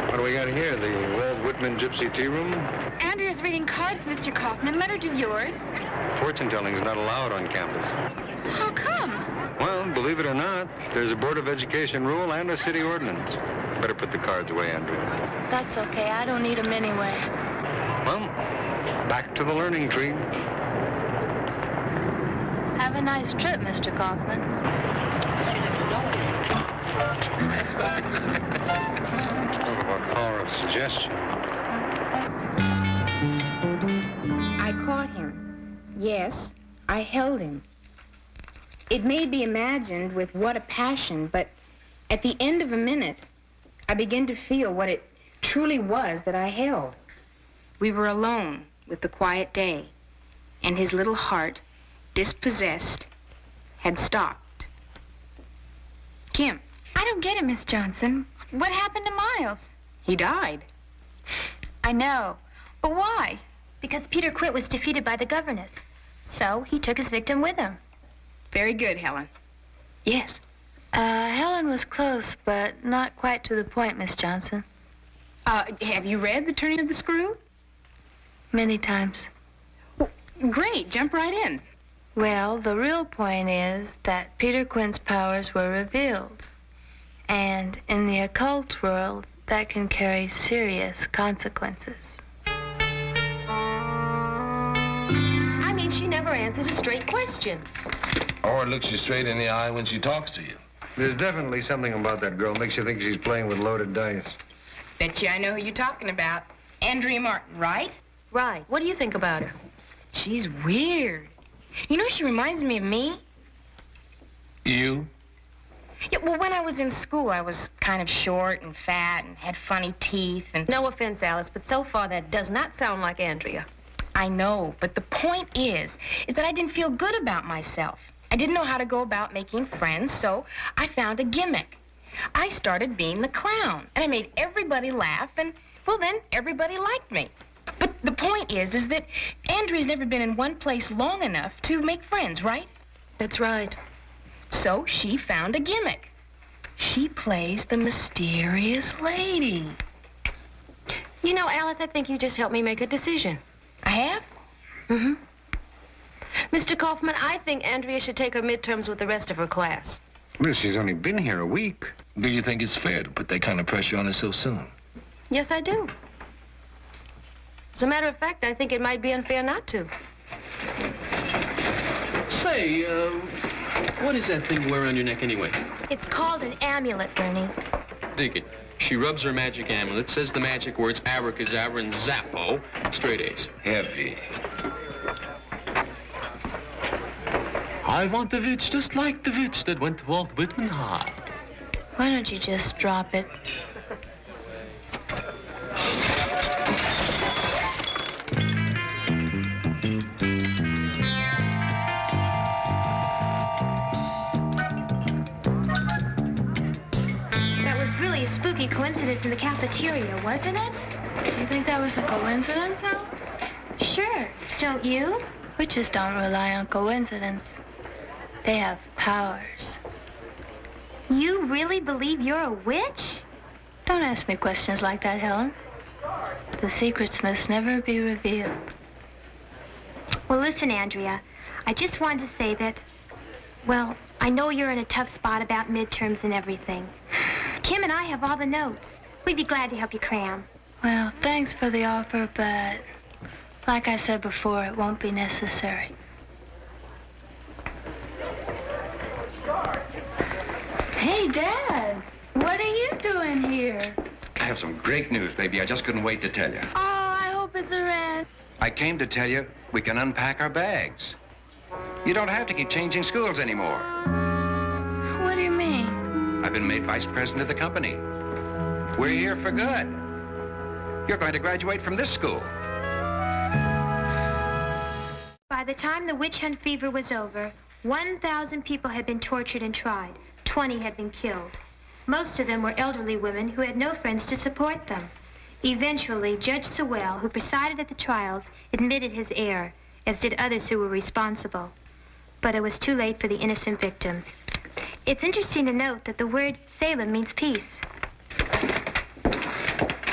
What do we got here? The Walt Whitman Gypsy Tea Room? Andrea's reading cards, Mr. Kaufman. Let her do yours. Fortune telling is not allowed on campus. How come? Well, believe it or not, there's a Board of Education rule and a city ordinance. Better put the cards away, Andrea. That's okay. I don't need them anyway. Well, back to the learning tree. Have a nice trip, Mr. Kaufman. Talk about power of suggestion. I caught him. Yes, I held him. It may be imagined with what a passion, but at the end of a minute, I began to feel what it truly was that I held. We were alone with the quiet day, and his little heart, dispossessed, had stopped. Kim. I don't get it, Miss Johnson. What happened to Miles? He died. I know. But why? Because Peter Quint was defeated by the governess. So he took his victim with him. Very good, Helen. Yes. Helen was close, but not quite to the point, Miss Johnson. Have you read The Turning of the Screw? Many times. Well, great. Jump right in. Well, the real point is that Peter Quint's powers were revealed. And in the occult world, that can carry serious consequences. I mean, she never answers a straight question. Or looks you straight in the eye when she talks to you. There's definitely something about that girl makes you think she's playing with loaded dice. Bet you I know who you're talking about. Andrea Martin, right? Right. What do you think about her? She's weird. You know, she reminds me of me. You? Yeah, well, when I was in school, I was kind of short and fat and had funny teeth and... No offense, Alice, but so far that does not sound like Andrea. I know, but the point is that I didn't feel good about myself. I didn't know how to go about making friends, so I found a gimmick. I started being the clown, and I made everybody laugh, and, well, then everybody liked me. But the point is that Andrea's never been in one place long enough to make friends, right? That's right. So she found a gimmick. She plays the mysterious lady. You know, Alice, I think you just helped me make a decision. I have? Mm-hmm. Mr. Kaufman, I think Andrea should take her midterms with the rest of her class. Well, she's only been here a week. Do you think it's fair to put that kind of pressure on her so soon? Yes, I do. As a matter of fact, I think it might be unfair not to. Say, what is that thing you wear around your neck anyway? It's called an amulet, Bernie. Dig it. She rubs her magic amulet, says the magic words abracadabra and zappo, straight A's. Heavy. I want a witch just like the witch that went to Walt Whitman High. Why don't you just drop it? That was really a spooky coincidence in the cafeteria, wasn't it? Do you think that was a coincidence, Hal? Sure. Don't you? Witches don't rely on coincidence. They have powers. You really believe you're a witch? Don't ask me questions like that, Helen. The secrets must never be revealed. Well, listen, Andrea. I just wanted to say that, well, I know you're in a tough spot about midterms and everything. Kim and I have all the notes. We'd be glad to help you cram. Well, thanks for the offer, but like I said before, it won't be necessary. Hey, Dad, what are you doing here? I have some great news, baby. I just couldn't wait to tell you. Oh, I hope it's a red. I came to tell you we can unpack our bags. You don't have to keep changing schools anymore. What do you mean? I've been made vice president of the company. We're here for good. You're going to graduate from this school. By the time the witch hunt fever was over, 1,000 people had been tortured and tried. 20 had been killed. Most of them were elderly women who had no friends to support them. Eventually, Judge Sewell, who presided at the trials, admitted his error, as did others who were responsible. But it was too late for the innocent victims. It's interesting to note that the word Salem means peace.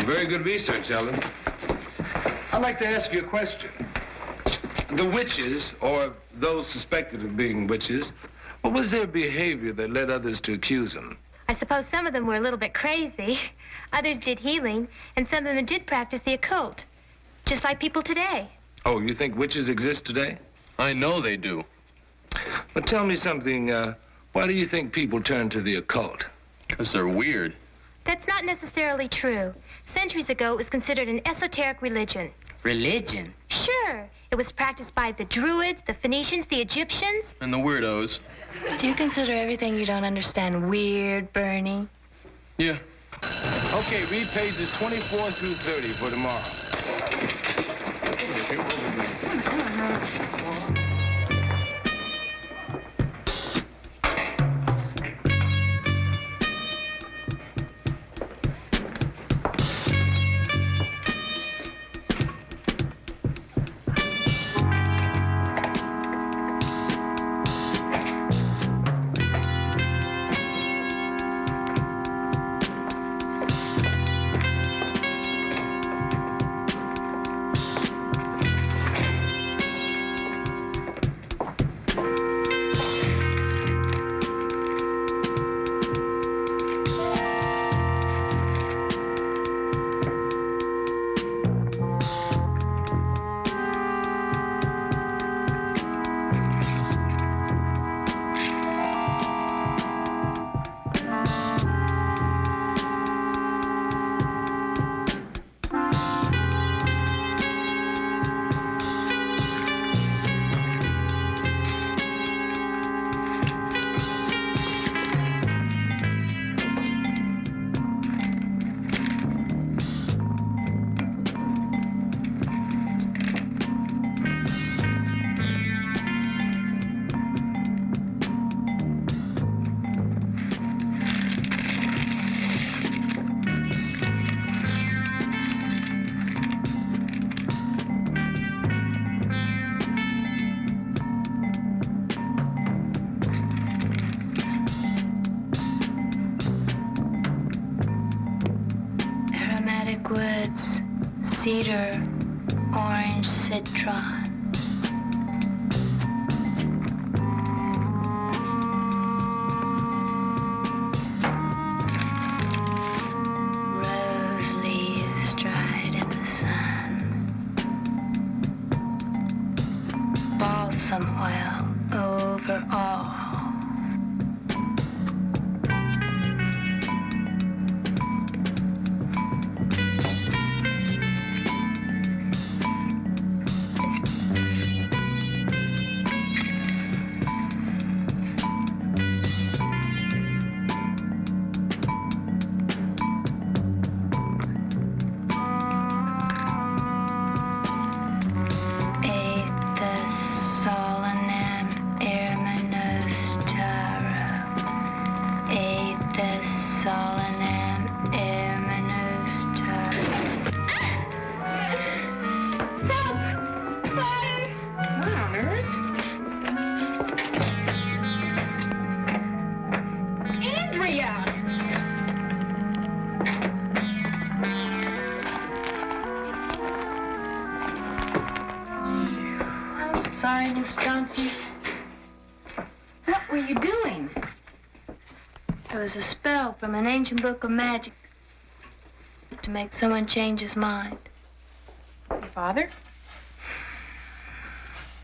Very good research, Ellen. I'd like to ask you a question. The witches, or those suspected of being witches, what was their behavior that led others to accuse them? I suppose some of them were a little bit crazy. Others did healing, and some of them did practice the occult. Just like people today. Oh, you think witches exist today? I know they do. But tell me something, why do you think people turn to the occult? Because they're weird. That's not necessarily true. Centuries ago, it was considered an esoteric religion. Religion? Sure. It was practiced by the Druids, the Phoenicians, the Egyptians. And the weirdos. Do you consider everything you don't understand weird, Bernie? Yeah. Okay, read pages 24 through 30 for tomorrow. woods, cedar, orange, citron. Rose leaves dried in the sun. Balsam oil over all. Sorry, Miss Johnson. What were you doing? There was a spell from an ancient book of magic to make someone change his mind. Your father?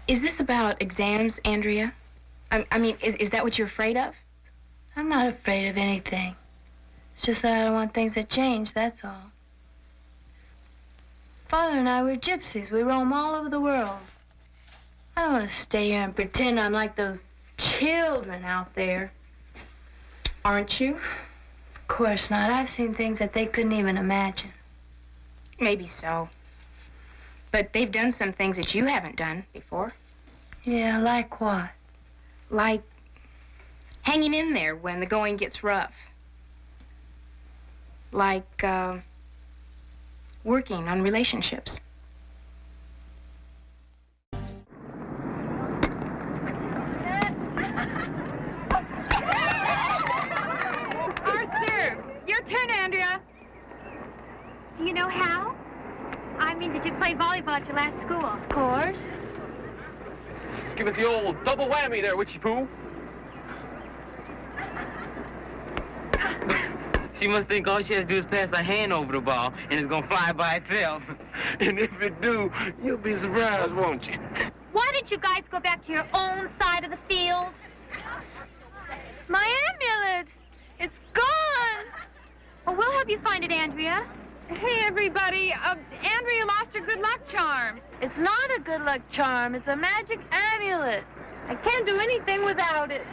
Is this about exams, Andrea? I mean, is that what you're afraid of? I'm not afraid of anything. It's just that I don't want things to change, that's all. Father and I were gypsies. We roam all over the world. I don't want to stay here and pretend I'm like those children out there. Aren't you? Of course not. I've seen things that they couldn't even imagine. Maybe so. But they've done some things that you haven't done before. Yeah, like what? Like hanging in there when the going gets rough. Like, working on relationships. Your turn, Andrea. Do you know how? I mean, did you play volleyball at your last school? Of course. Let's give it the old double whammy there, Witchy Poo. She must think all she has to do is pass her hand over the ball, and it's gonna fly by itself. And if it do, you'll be surprised, won't you? Why don't you guys go back to your own side of the field? My amulet! It's gone! Well, we'll help you find it, Andrea. Hey, everybody. Andrea lost her good luck charm. It's not a good luck charm. It's a magic amulet. I can't do anything without it.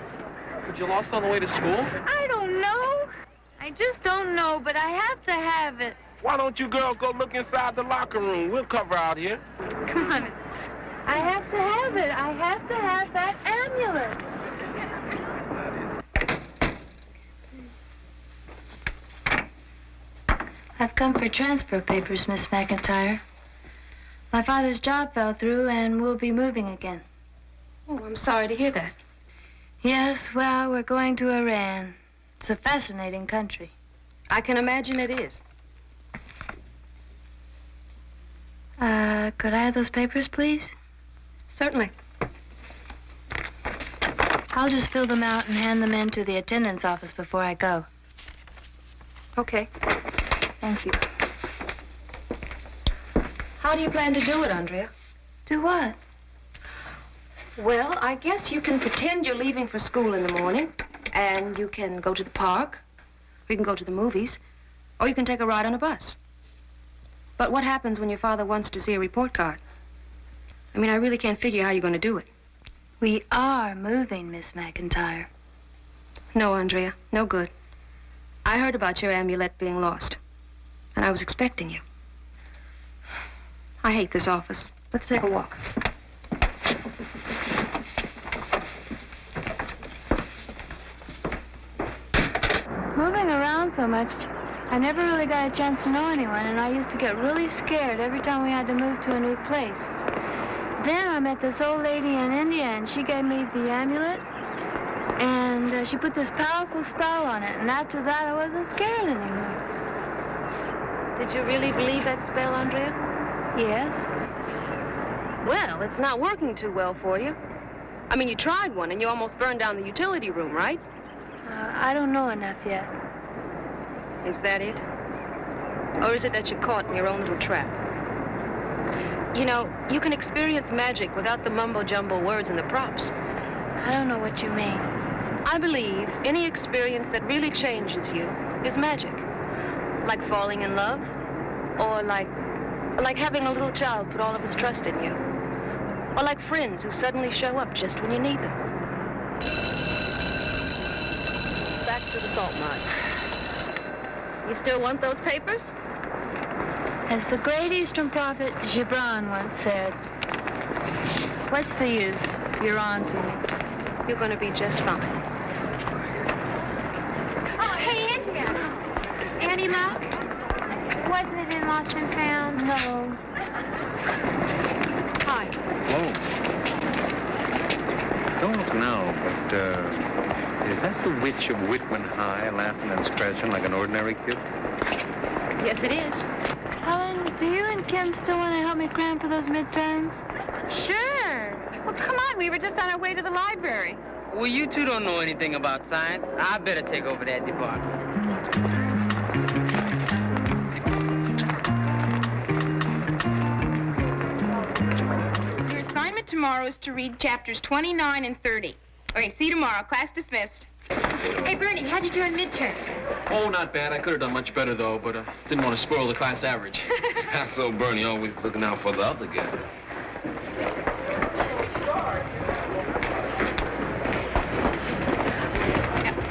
But you lost on the way to school? I don't know. I just don't know, but I have to have it. Why don't you girls go look inside the locker room? We'll cover out here. Come on. I have to have it. I have to have that amulet. I've come for transfer papers, Miss McIntyre. My father's job fell through, and we'll be moving again. Oh, I'm sorry to hear that. Yes, well, we're going to Iran. It's a fascinating country. I can imagine it is. Could I have those papers, please? Certainly. I'll just fill them out and hand them in to the attendance office before I go. Okay. Thank you. How do you plan to do it, Andrea? Do what? Well, I guess you can pretend you're leaving for school in the morning, and you can go to the park, or you can go to the movies, or you can take a ride on a bus. But what happens when your father wants to see a report card? I mean, I really can't figure how you're going to do it. We are moving, Miss McIntyre. No, Andrea, no good. I heard about your amulet being lost, and I was expecting you. I hate this office. Let's take a walk. Moving around so much, I never really got a chance to know anyone, and I used to get really scared every time we had to move to a new place. Then I met this old lady in India, and she gave me the amulet, and she put this powerful spell on it, and after that I wasn't scared anymore. Did you really believe that spell, Andrea? Yes. Well, it's not working too well for you. I mean, you tried one and you almost burned down the utility room, right? I don't know enough yet. Is that it? Or is it that you're caught in your own little trap? You know, you can experience magic without the mumbo-jumbo words and the props. I don't know what you mean. I believe any experience that really changes you is magic. Like falling in love, or like having a little child put all of his trust in you. Or like friends who suddenly show up just when you need them. Back to the salt mine. You still want those papers? As the great Eastern prophet Gibran once said, what's the use? You're on to me. You're going to be just fine. Oh, hey, Andrea. Annie love? Wasn't it in Lost and Found? No. Hi. Oh. Don't look now, but, is that the witch of Whitman High laughing and scratching like an ordinary kid? Yes, it is. Helen, do you and Kim still want to help me cram for those midterms? Sure. Well, come on. We were just on our way to the library. Well, you two don't know anything about science. I better take over that department. Your assignment tomorrow is to read chapters 29 and 30. Okay, see you tomorrow. Class dismissed. Hey, Bernie, how'd you do in midterms? Oh, not bad. I could have done much better, though, but didn't want to spoil the class average. So Bernie always looking out for the other guy.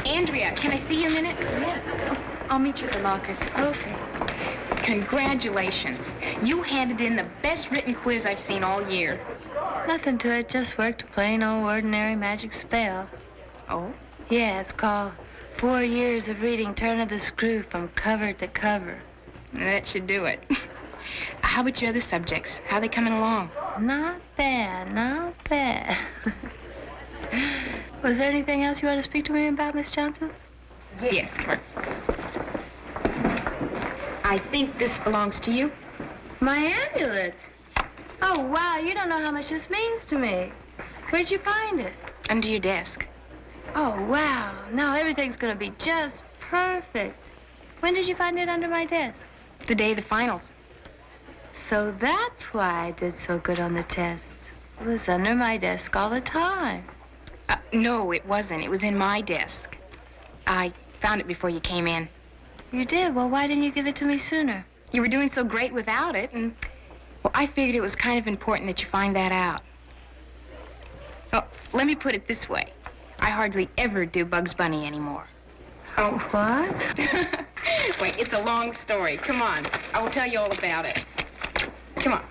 Andrea, can I see you a minute? Yeah. I'll meet you at the lockers. Okay. Congratulations. You handed in the best written quiz I've seen all year. Nothing to it, just worked a plain old ordinary magic spell. Oh? Yeah, it's called 4 Years of Reading Turn of the Screw from Cover to Cover. That should do it. How about your other subjects? How are they coming along? Not bad, not bad. Was there anything else you want to speak to me about, Miss Johnson? Yes, come on. I think this belongs to you. My amulet. Oh, wow, you don't know how much this means to me. Where'd you find it? Under your desk. Oh, wow. Now everything's going to be just perfect. When did you find it under my desk? The day of the finals. So that's why I did so good on the tests. It was under my desk all the time. No, it wasn't. It was in my desk. I found it before you came in. You did? Well, why didn't you give it to me sooner? You were doing so great without it, and, well, I figured it was kind of important that you find that out. Oh, let me put it this way. I hardly ever do Bugs Bunny anymore. Oh, what? Wait, it's a long story. Come on. I will tell you all about it. Come on.